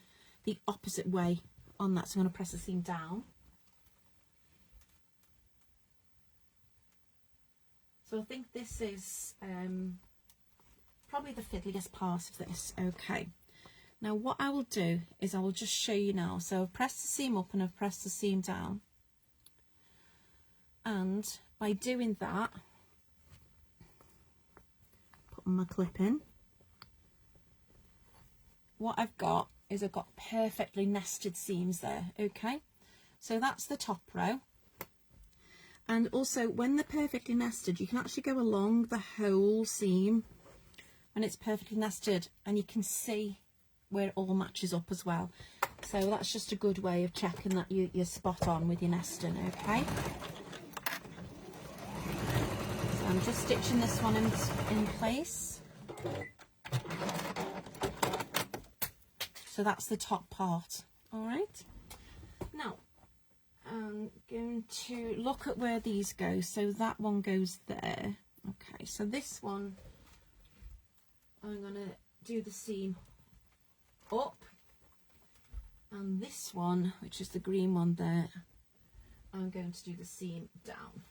the opposite way on that, so I'm going to press the seam down. So I think this is probably the fiddliest part of this. Okay, now what I will do is I will just show you now. So I've pressed the seam up and I've pressed the seam down, and by doing that, putting my clip in, what I've got is I've got perfectly nested seams there. Okay, so that's the top row. And also, when they're perfectly nested, you can actually go along the whole seam when it's perfectly nested, and you can see where it all matches up as well. So that's just a good way of checking that you're spot on with your nesting. Okay, so I'm just stitching this one in place. So that's the top part. All right, now I'm going to look at where these go. So that one goes there. Okay, so this one I'm going to do the seam up, and this one, which is the green one there, I'm going to do the seam down.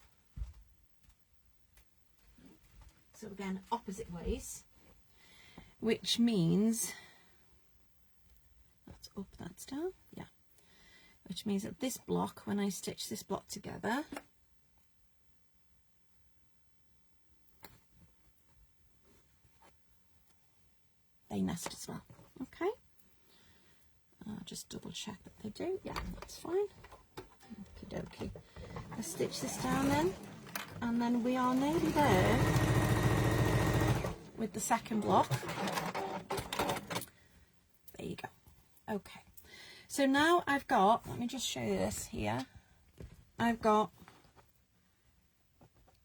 So again, opposite ways, which means that's up, that's down, yeah. Which means that this block, when I stitch this block together, they nest as well. Okay, I'll just double check that they do. Yeah, that's fine. Okie dokie. Let's stitch this down then, and then we are nearly there with the second block. There you go. Okay, so now I've got, let me just show you this here. I've got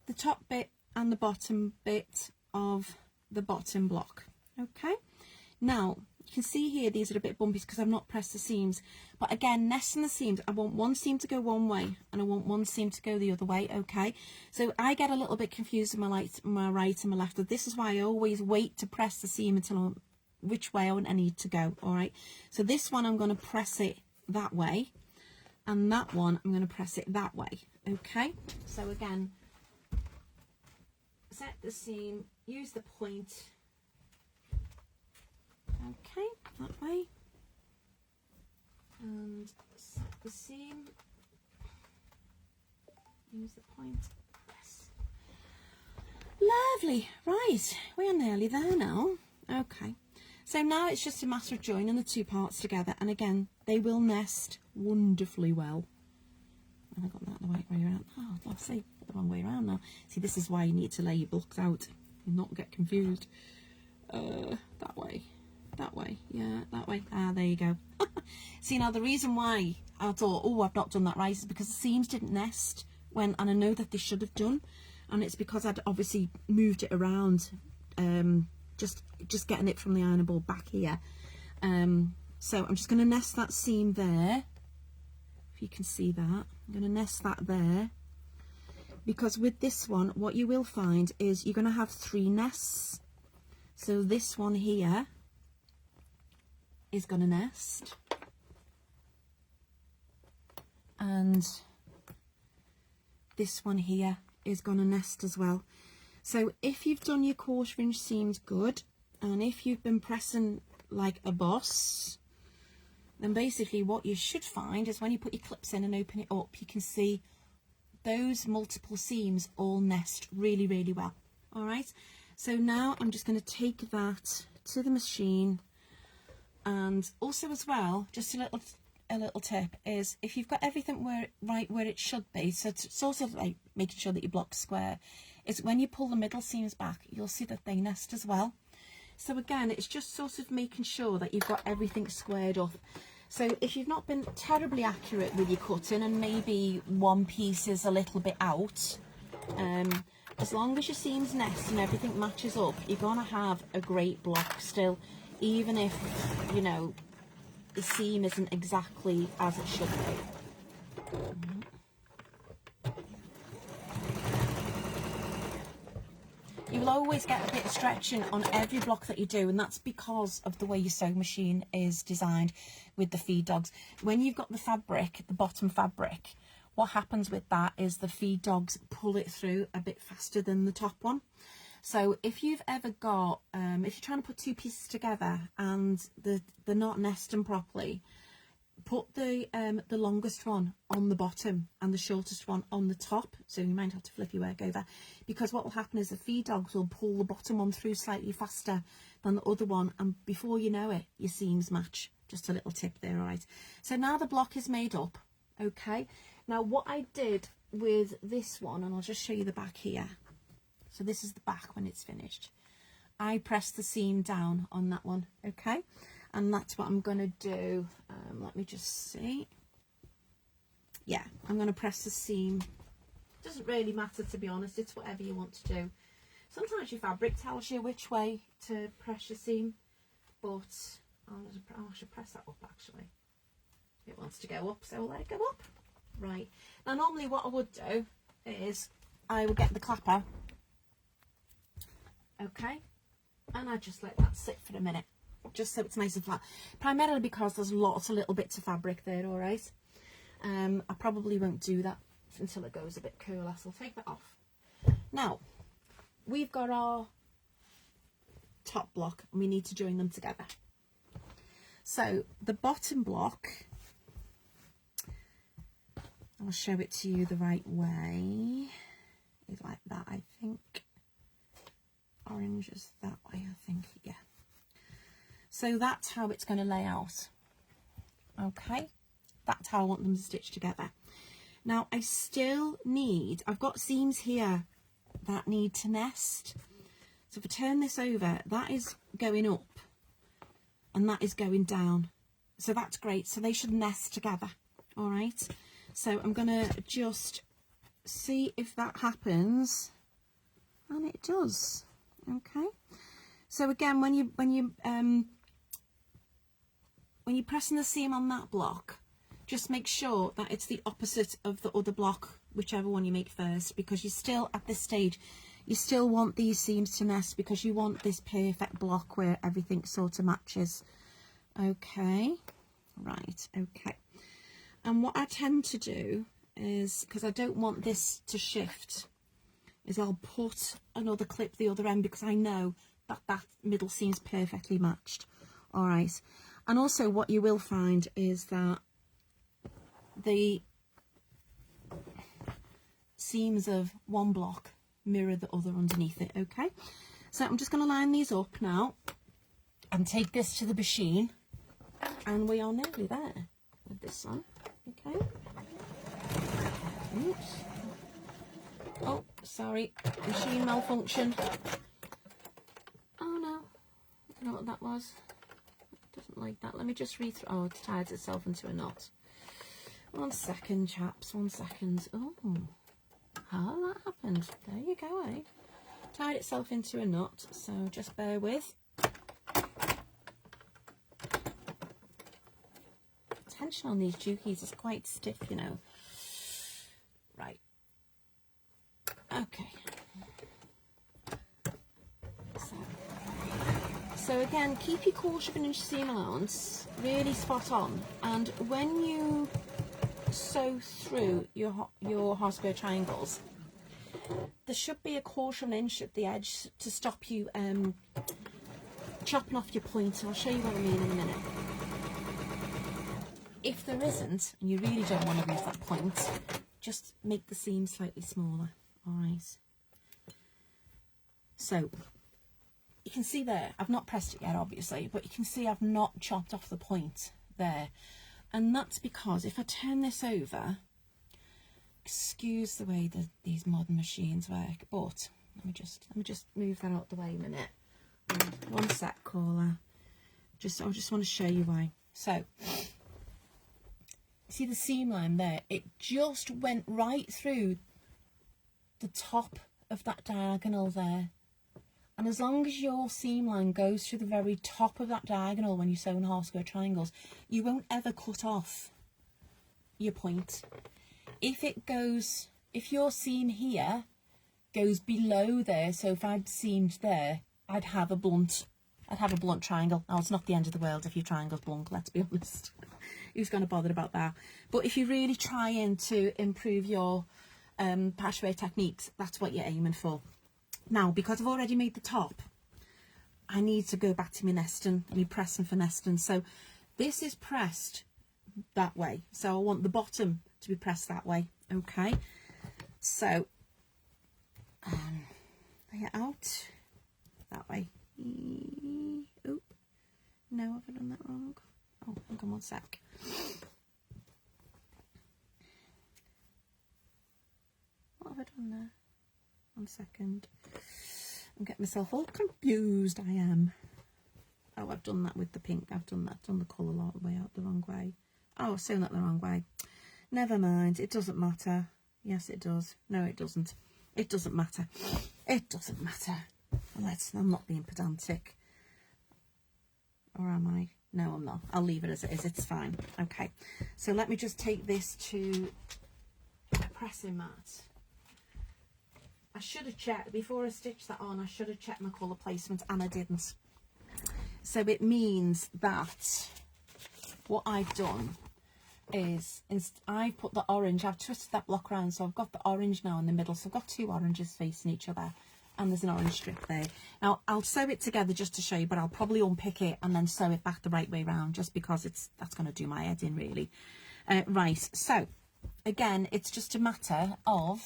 the top bit and the bottom bit of the bottom block. Okay, now you can see here these are a bit bumpy because I've not pressed the seams, but again, nesting the seams, I want one seam to go one way and I want one seam to go the other way. Okay, so I get a little bit confused in my right and my left, but this is why I always wait to press the seam until I'm which way I need to go. All right, so this one I'm going to press it that way, and that one I'm going to press it that way. Okay, so again, set the seam, use the point. Okay, that way, and set the seam, use the point. Yes, lovely. Right, we are nearly there now. Okay, so now it's just a matter of joining the two parts together, and again, they will nest wonderfully well. Have I got that the right way around? Oh, I'll say the wrong way around now. See, this is why you need to lay your blocks out and not get confused. That way. That way, yeah, that way. Ah, there you go. See, now the reason why I thought, oh, I've not done that right, is because the seams didn't nest when, and I know that they should have done, and it's because I'd obviously moved it around, just getting it from the ironing board back here. So I'm just going to nest that seam there, if you can see that. I'm going to nest that there, because with this one, what you will find is you're going to have 3 nests. So this one here is going to nest, and this one here is going to nest as well. So if you've done your 1/4 inch seams good, and if you've been pressing like a boss, then basically what you should find is when you put your clips in and open it up, you can see those multiple seams all nest really, really well. All right, so now I'm just going to take that to the machine. And also as well, just a little tip is, if you've got everything right where it should be, so it's sort of like making sure that your block's square, is when you pull the middle seams back, you'll see that they nest as well. So again, it's just sort of making sure that you've got everything squared up. So if you've not been terribly accurate with your cutting and maybe one piece is a little bit out, as long as your seams nest and everything matches up, you're gonna have a great block still, even if, you know, the seam isn't exactly as it should be. You will always get a bit of stretching on every block that you do, and that's because of the way your sewing machine is designed with the feed dogs. When you've got the fabric, the bottom fabric, what happens with that is the feed dogs pull it through a bit faster than the top one. So if you've ever got, if you're trying to put two pieces together and they're not nesting properly, put the longest one on the bottom and the shortest one on the top. So you might have to flip your work over, because what will happen is the feed dogs will pull the bottom one through slightly faster than the other one, and before you know it, your seams match. Just a little tip there. All right, so now the block is made up. Okay, now what I did with this one, and I'll just show you the back here. So this is the back when it's finished. I pressed the seam down on that one, okay? And that's what I'm going to do. Let me just see. Yeah, I'm going to press the seam. Doesn't really matter, to be honest. It's whatever you want to do. Sometimes your fabric tells you which way to press your seam, but I should press that up actually. It wants to go up, so I'll let it go up. Right. Now normally what I would do is I would get the clapper. Okay, and I just let that sit for a minute, just so it's nice and flat, primarily because there's lots of little bits of fabric there. All right, I probably won't do that until it goes a bit cooler, so I'll take that off. Now we've got our top block and we need to join them together. So the bottom block, I'll show it to you the right way, is like that, I think. Orange is that way, I think. Yeah, so that's how it's going to lay out. Okay, that's how I want them to stitch together. Now I still need, I've got seams here that need to nest, so if I turn this over, that is going up and that is going down, so that's great. So they should nest together. All right, so I'm going to just see if that happens, and it does. Okay, so again, when you're pressing the seam on that block, just make sure that it's the opposite of the other block, whichever one you make first, because you still, at this stage, you still want these seams to nest, because you want this perfect block where everything sort of matches. Okay, right, okay. And what I tend to do is, because I don't want this to shift, is I'll put another clip the other end, because I know that that middle seam's perfectly matched. All right, and also what you will find is that the seams of one block mirror the other underneath it. Okay, so I'm just going to line these up now and take this to the machine, and we are nearly there with this one. Okay, oops. Oh, sorry, machine malfunction. Oh no, I don't know what that was. It doesn't like that. Let me just oh, it's tied itself into a knot. 1 second, chaps, 1 second. Oh, how that happened. There you go, eh? Tied itself into a knot, so just bear with. Tension on these dookies is quite stiff, you know. Right. Okay, so again, keep your 1/4 inch seam allowance really spot on, and when you sew through your half square triangles, There should be 1/4 inch at the edge to stop you chopping off your point. I'll show you what I mean in a minute. If there isn't, and you really don't want to lose that point, just make the seam slightly smaller. Alright. So, you can see there, I've not pressed it yet obviously, but you can see I've not chopped off the point there. And that's because if I turn this over, excuse the way that these modern machines work, but let me just move that out the way a minute. One sec, caller. I just want to show you why. So, see the seam line there? It just went right through the top of that diagonal there. And as long as your seam line goes through the very top of that diagonal when you sew in half square triangles, you won't ever cut off your point. If your seam here goes below there, so if I'd seamed there, I'd have a blunt triangle. Now, it's not the end of the world if your triangle's blunt, let's be honest. Who's going to bother about that? But if you're really trying to improve your patchwork techniques, that's what you're aiming for. Now, because I've already made the top, I need to go back to my nesting, me pressing for nesting. So this is pressed that way. So I want the bottom to be pressed that way. Okay. So lay it out that way. Oh, no, have I done that wrong? Oh, hang on one sec. What have I done there? 1 second. I'm getting myself all confused. I am. Oh, I've done that with the pink. I've done the colour all the way out the wrong way. Oh, I've sewn that the wrong way. Never mind. It doesn't matter. Yes, it does. No, it doesn't. It doesn't matter. It doesn't matter. I'm not being pedantic. Or am I? No, I'm not. I'll leave it as it is. It's fine. Okay. So let me just take this to a pressing mat. I should have checked, before I stitched that on, I should have checked my colour placement, and I didn't. So it means that what I've done is, I've put the orange, I've twisted that block around, so I've got the orange now in the middle. So I've got 2 oranges facing each other, and there's an orange strip there. Now, I'll sew it together just to show you, but I'll probably unpick it and then sew it back the right way round, just because that's going to do my head in, really. Right, so, again, it's just a matter of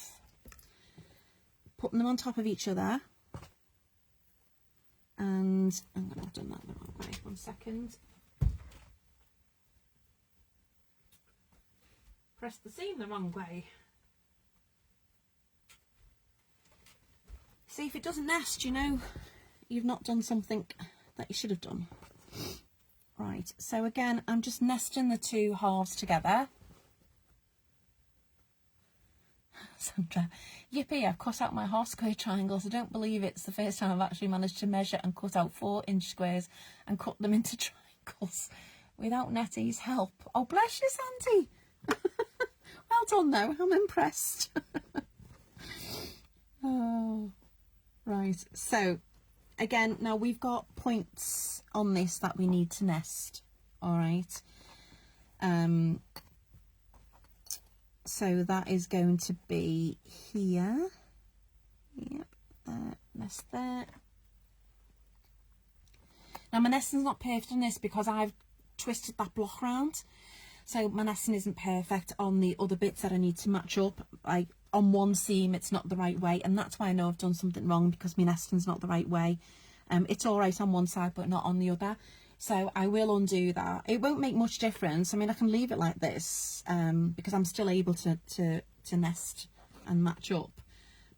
putting them on top of each other, and I'm going to have done that the wrong way. 1 second. Press the seam the wrong way. See, if it doesn't nest, you know you've not done something that you should have done. Right, so again, I'm just nesting the 2 halves together. Sandra, yippee, I've cut out my half square triangles. I don't believe it's the first time I've actually managed to measure and cut out 4-inch squares and cut them into triangles without Nettie's help. Oh, bless you, Sandy. Well done, though. I'm impressed. Oh, right. So, again, now we've got points on this that we need to nest. All right. So that is going to be here. Yep, nest there. Now my nesting's not perfect on this because I've twisted that block round. So my nesting isn't perfect on the other bits that I need to match up. Like on one seam, it's not the right way. And that's why I know I've done something wrong, because my nesting's not the right way. It's all right on one side, but not on the other. So I will undo that. It won't make much difference. I mean, I can leave it like this because I'm still able to nest and match up.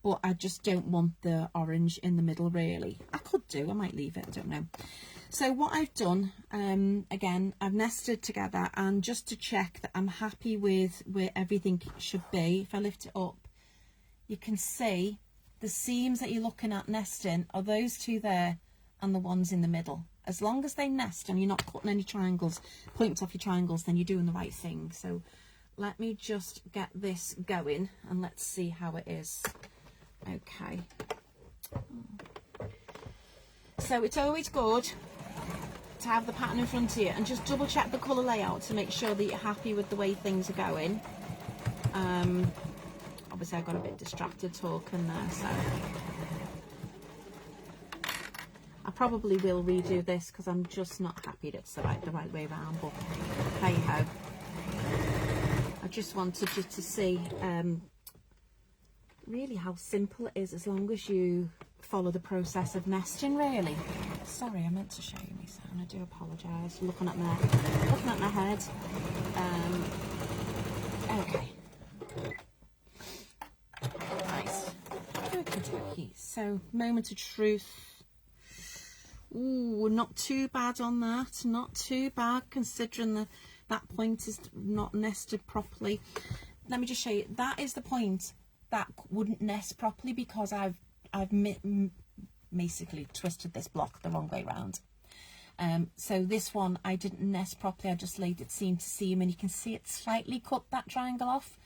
But I just don't want the orange in the middle, really. I could do. I might leave it. I don't know. So what I've done, again, I've nested together. And just to check that I'm happy with where everything should be, if I lift it up, you can see the seams that you're looking at nesting are those 2 there and the ones in the middle. As long as they nest and you're not cutting any triangles, points off your triangles, then you're doing the right thing. So let me just get this going and let's see how it is. Okay. So it's always good to have the pattern in front of you and just double check the colour layout to make sure that you're happy with the way things are going. obviously I got a bit distracted talking there, so I probably will redo this because I'm just not happy that it's the right way around, but hey ho. I just wanted you to see really how simple it is as long as you follow the process of nesting, really. Sorry, I meant to show you my sound. I do apologise. Looking at my head. Okay. Nice. Okey-dokey. So, moment of truth. Ooh, not too bad on that. Not too bad considering that point is not nested properly. Let me just show you. That is the point that wouldn't nest properly because I've basically twisted this block the wrong way round. So this one I didn't nest properly. I just laid it seam to seam, and you can see it slightly cut that triangle off,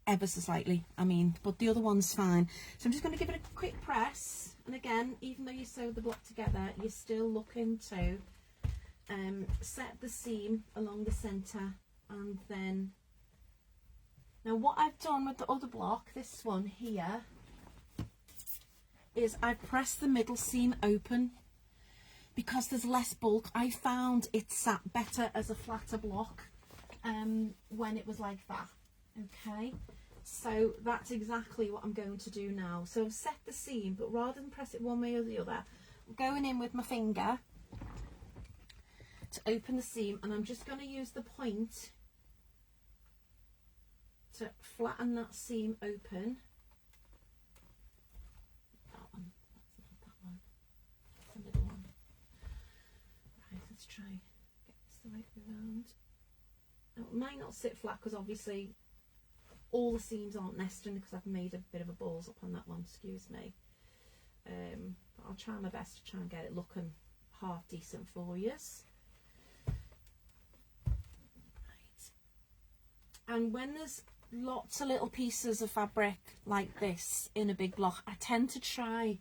ever so slightly. I mean, but the other one's fine. So I'm just going to give it a quick press. And again, even though you sew the block together, you're still looking to set the seam along the centre, and then now what I've done with the other block, this one here, is I've pressed the middle seam open because there's less bulk. I found it sat better as a flatter block when it was like that. Okay, so that's exactly what I'm going to do now. So I've set the seam, but rather than press it one way or the other, I'm going in with my finger to open the seam, and I'm just going to use the point to flatten that seam open. That one, that's not that one, that's the middle one. Right, let's try get this the right way around. Now, it might not sit flat because obviously all the seams aren't nesting because I've made a bit of a balls up on that one, excuse me. But I'll try my best to try and get it looking half decent for you. Right. And when there's lots of little pieces of fabric like this in a big block, I tend to try,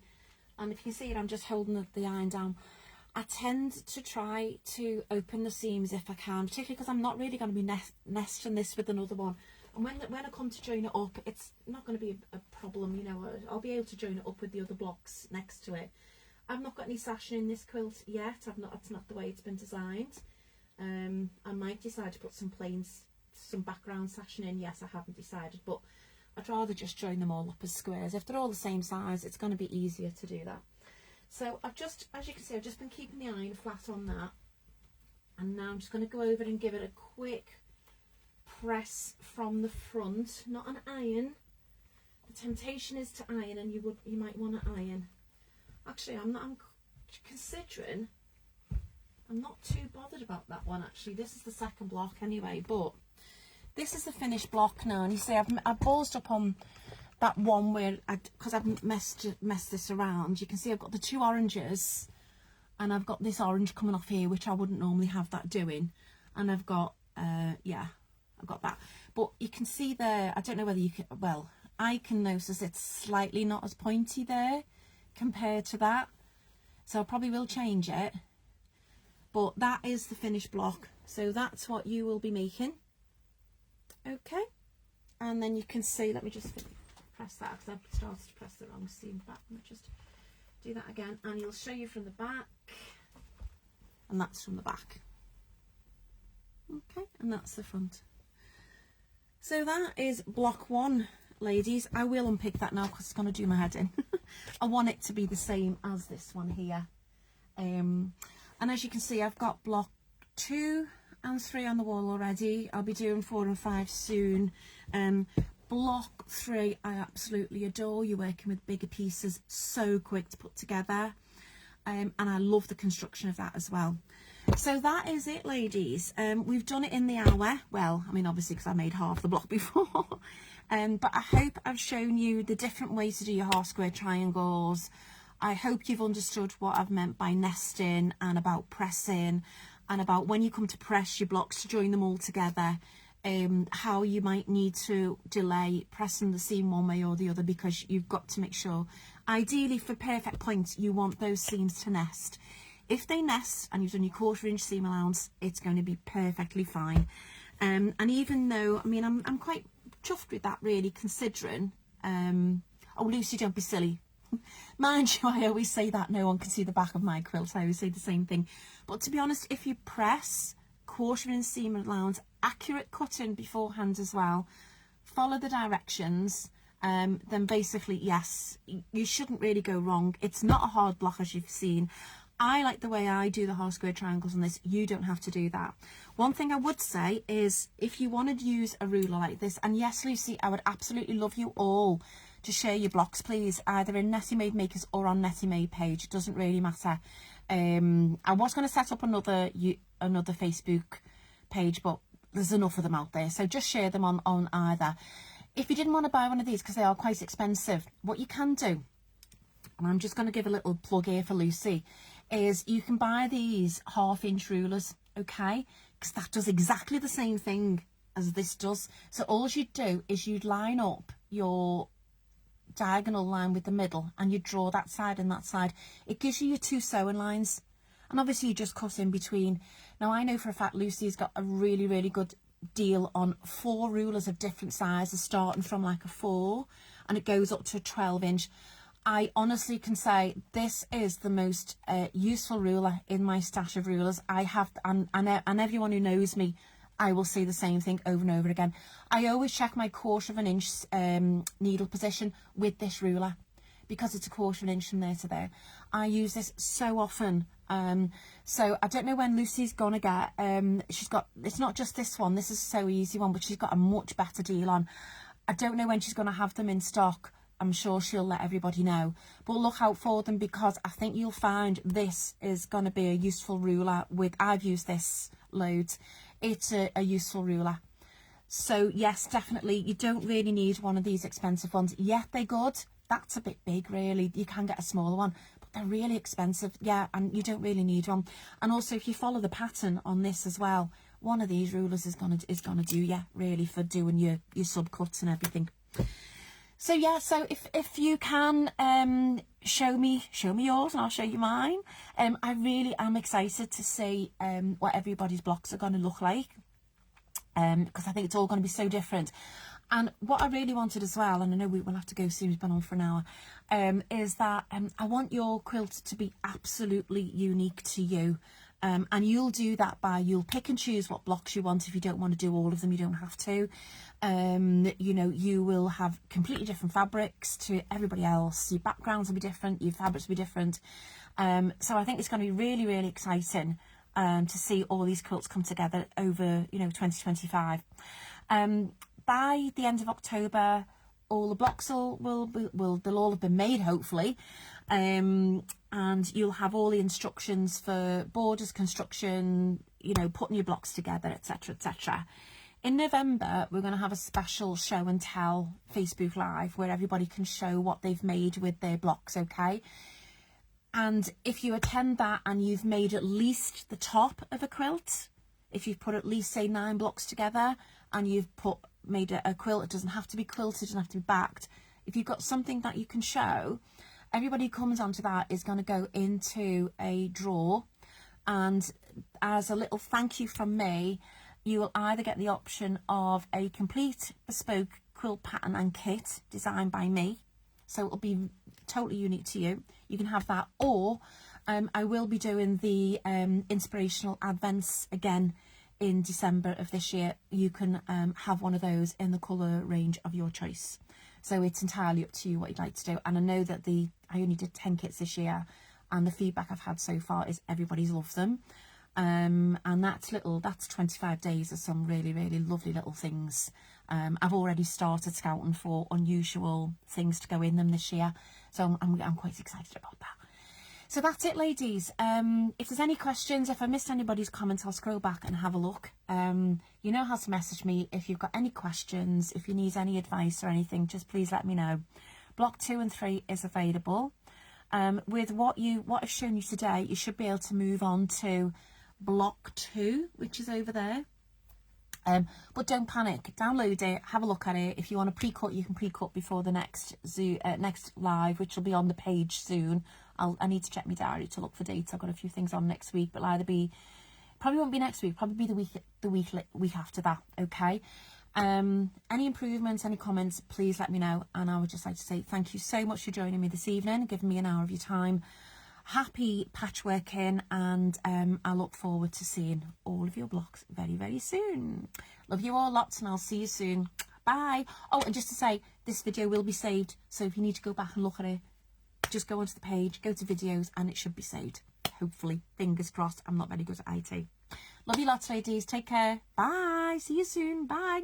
and if you can see it, I'm just holding the iron down, I tend to try to open the seams if I can, particularly because I'm not really going to be nesting this with another one. And when I come to join it up, it's not going to be a problem, you know. I'll be able to join it up with the other blocks next to it. I've not got any sashing in this quilt yet. It's not the way it's been designed. I might decide to put some background sashing in. Yes, I haven't decided, but I'd rather just join them all up as squares. If they're all the same size, it's going to be easier to do that. So I've just, as you can see, I've just been keeping the iron flat on that, and now I'm just going to go over and give it a quick press from the front. Not an iron. The temptation is to iron, and you might want to iron. Actually, I'm considering I'm not too bothered about that one. Actually, this is the second block anyway, but this is the finished block now, and you see I've ballsed up on that one where because I've messed this around. You can see I've got the two oranges, and I've got this orange coming off here, which I wouldn't normally have that doing, and I've got yeah, I've got that. But you can see there, I don't know whether you can, well, I can notice it's slightly not as pointy there compared to that, so I probably will change it. But that is the finished block, so that's what you will be making. Okay, and then you can see, let me just press that because I've started to press the wrong seam back. Let me just do that again, and he'll show you from the back, and that's from the back. Okay, and that's the front. So that is block one, ladies. I will unpick that now because it's going to do my head in. I want it to be the same as this one here. And as you can see, I've got block 2 and 3 on the wall already. I'll be doing 4 and 5 soon. Block 3 I absolutely adore. You're working with bigger pieces, so quick to put together, and I love the construction of that as well. So that is it, ladies. We've done it in the hour. Well, I mean, obviously because I made half the block before. But I hope I've shown you the different ways to do your half square triangles. I hope you've understood what I've meant by nesting, and about pressing, and about when you come to press your blocks to join them all together, how you might need to delay pressing the seam one way or the other, because you've got to make sure, ideally for perfect points, you want those seams to nest. If they nest and you've done your 1/4 inch seam allowance, it's going to be perfectly fine. And even though, I mean, I'm quite chuffed with that, really, considering Oh, Lucy, don't be silly. Mind you, I always say that no one can see the back of my quilt. I always say the same thing. But to be honest, if you press 1/4 inch seam allowance, accurate cutting beforehand as well, follow the directions, then basically, yes, you shouldn't really go wrong. It's not a hard block, as you've seen. I like the way I do the half square triangles on this. You don't have to do that. One thing I would say is, if you want to use a ruler like this, and yes, Lucy, I would absolutely love you all to share your blocks, please, either in Netty Made Makers or on Netty Made page. It doesn't really matter. I was going to set up another Facebook page, but there's enough of them out there, so just share them on either. If you didn't want to buy one of these, because they are quite expensive, what you can do, and I'm just going to give a little plug here for Lucy, is you can buy these 1/2 inch rulers, okay, because that does exactly the same thing as this does. So all you'd do is you'd line up your diagonal line with the middle, and you draw that side and that side. It gives you your 2 sewing lines, and obviously you just cut in between. Now I know for a fact Lucy's got a really good deal on 4 rulers of different sizes, starting from like a 4 and it goes up to a 12 inch. I honestly can say this is the most useful ruler in my stash of rulers. I have, and everyone who knows me, I will say the same thing over and over again. I always check my 1/4 inch needle position with this ruler, because it's a 1/4 inch from there to there. I use this so often. So I don't know when Lucy's gonna get, she's got, it's not just this one, this is a So Easy one, but she's got a much better deal on. I don't know when she's gonna have them in stock. I'm sure she'll let everybody know, but look out for them, because I think you'll find this is going to be a useful ruler. I've used this loads. It's a useful ruler. So yes, definitely, you don't really need one of these expensive ones. Yeah, they're good. That's a bit big, really. You can get a smaller one, but they're really expensive. Yeah, and you don't really need one. And also, if you follow the pattern on this as well, one of these rulers is gonna do you really for doing your subcuts and everything. So yeah, so if you can show me yours and I'll show you mine. I really am excited to see what everybody's blocks are going to look like, because I think it's all going to be so different. And what I really wanted as well, and I know we will have to go soon, we've been on for an hour, is that I want your quilt to be absolutely unique to you. And you'll do that by, you'll pick and choose what blocks you want. If you don't want to do all of them, you don't have to. You know, you will have completely different fabrics to everybody else. Your backgrounds will be different, your fabrics will be different. So I think it's going to be really exciting to see all these quilts come together over, 2025. By the end of October, all the blocks they'll all have been made, hopefully, and you'll have all the instructions for borders, construction, putting your blocks together, etc, etc. In November, we're going to have a special show and tell Facebook Live where everybody can show what they've made with their blocks, okay? And if you attend that and you've made at least the top of a quilt, if you've put at least, say, 9 blocks together, and you've made a quilt, it doesn't have to be quilted, it doesn't have to be backed. If you've got something that you can show, everybody who comes onto that is going to go into a draw, and as a little thank you from me, you will either get the option of a complete bespoke quilt pattern and kit designed by me, so it'll be totally unique to you. You can have that, or I will be doing the inspirational advents again in December of this year. You can have one of those in the colour range of your choice. So it's entirely up to you what you'd like to do. And I know that I only did 10 kits this year, and the feedback I've had so far is everybody's loved them. And that's 25 days of some really lovely little things. I've already started scouting for unusual things to go in them this year, so I'm quite excited about that. So that's it, ladies. If there's any questions, if I missed anybody's comments, I'll scroll back and have a look. You know how to message me if you've got any questions. If you need any advice or anything, just please let me know. Block 2 and 3 is available. With what I've shown you today, you should be able to move on to block 2, which is over there. But don't panic, download it, have a look at it. If you want to pre-cut, you can pre-cut before the next live, which will be on the page soon. I need to check my diary to look for dates. I've got a few things on next week, but probably won't be next week, probably be the week after that, okay? Any improvements, any comments, please let me know. And I would just like to say thank you so much for joining me this evening, giving me an hour of your time. Happy patchworking, and I look forward to seeing all of your blocks very, very soon. Love you all lots, and I'll see you soon. Bye. Oh, and just to say, this video will be saved, so if you need to go back and look at it, just go onto the page, go to videos, and it should be saved. Hopefully, fingers crossed. I'm not very good at IT. Love you lots, ladies. Take care. Bye. See you soon. Bye.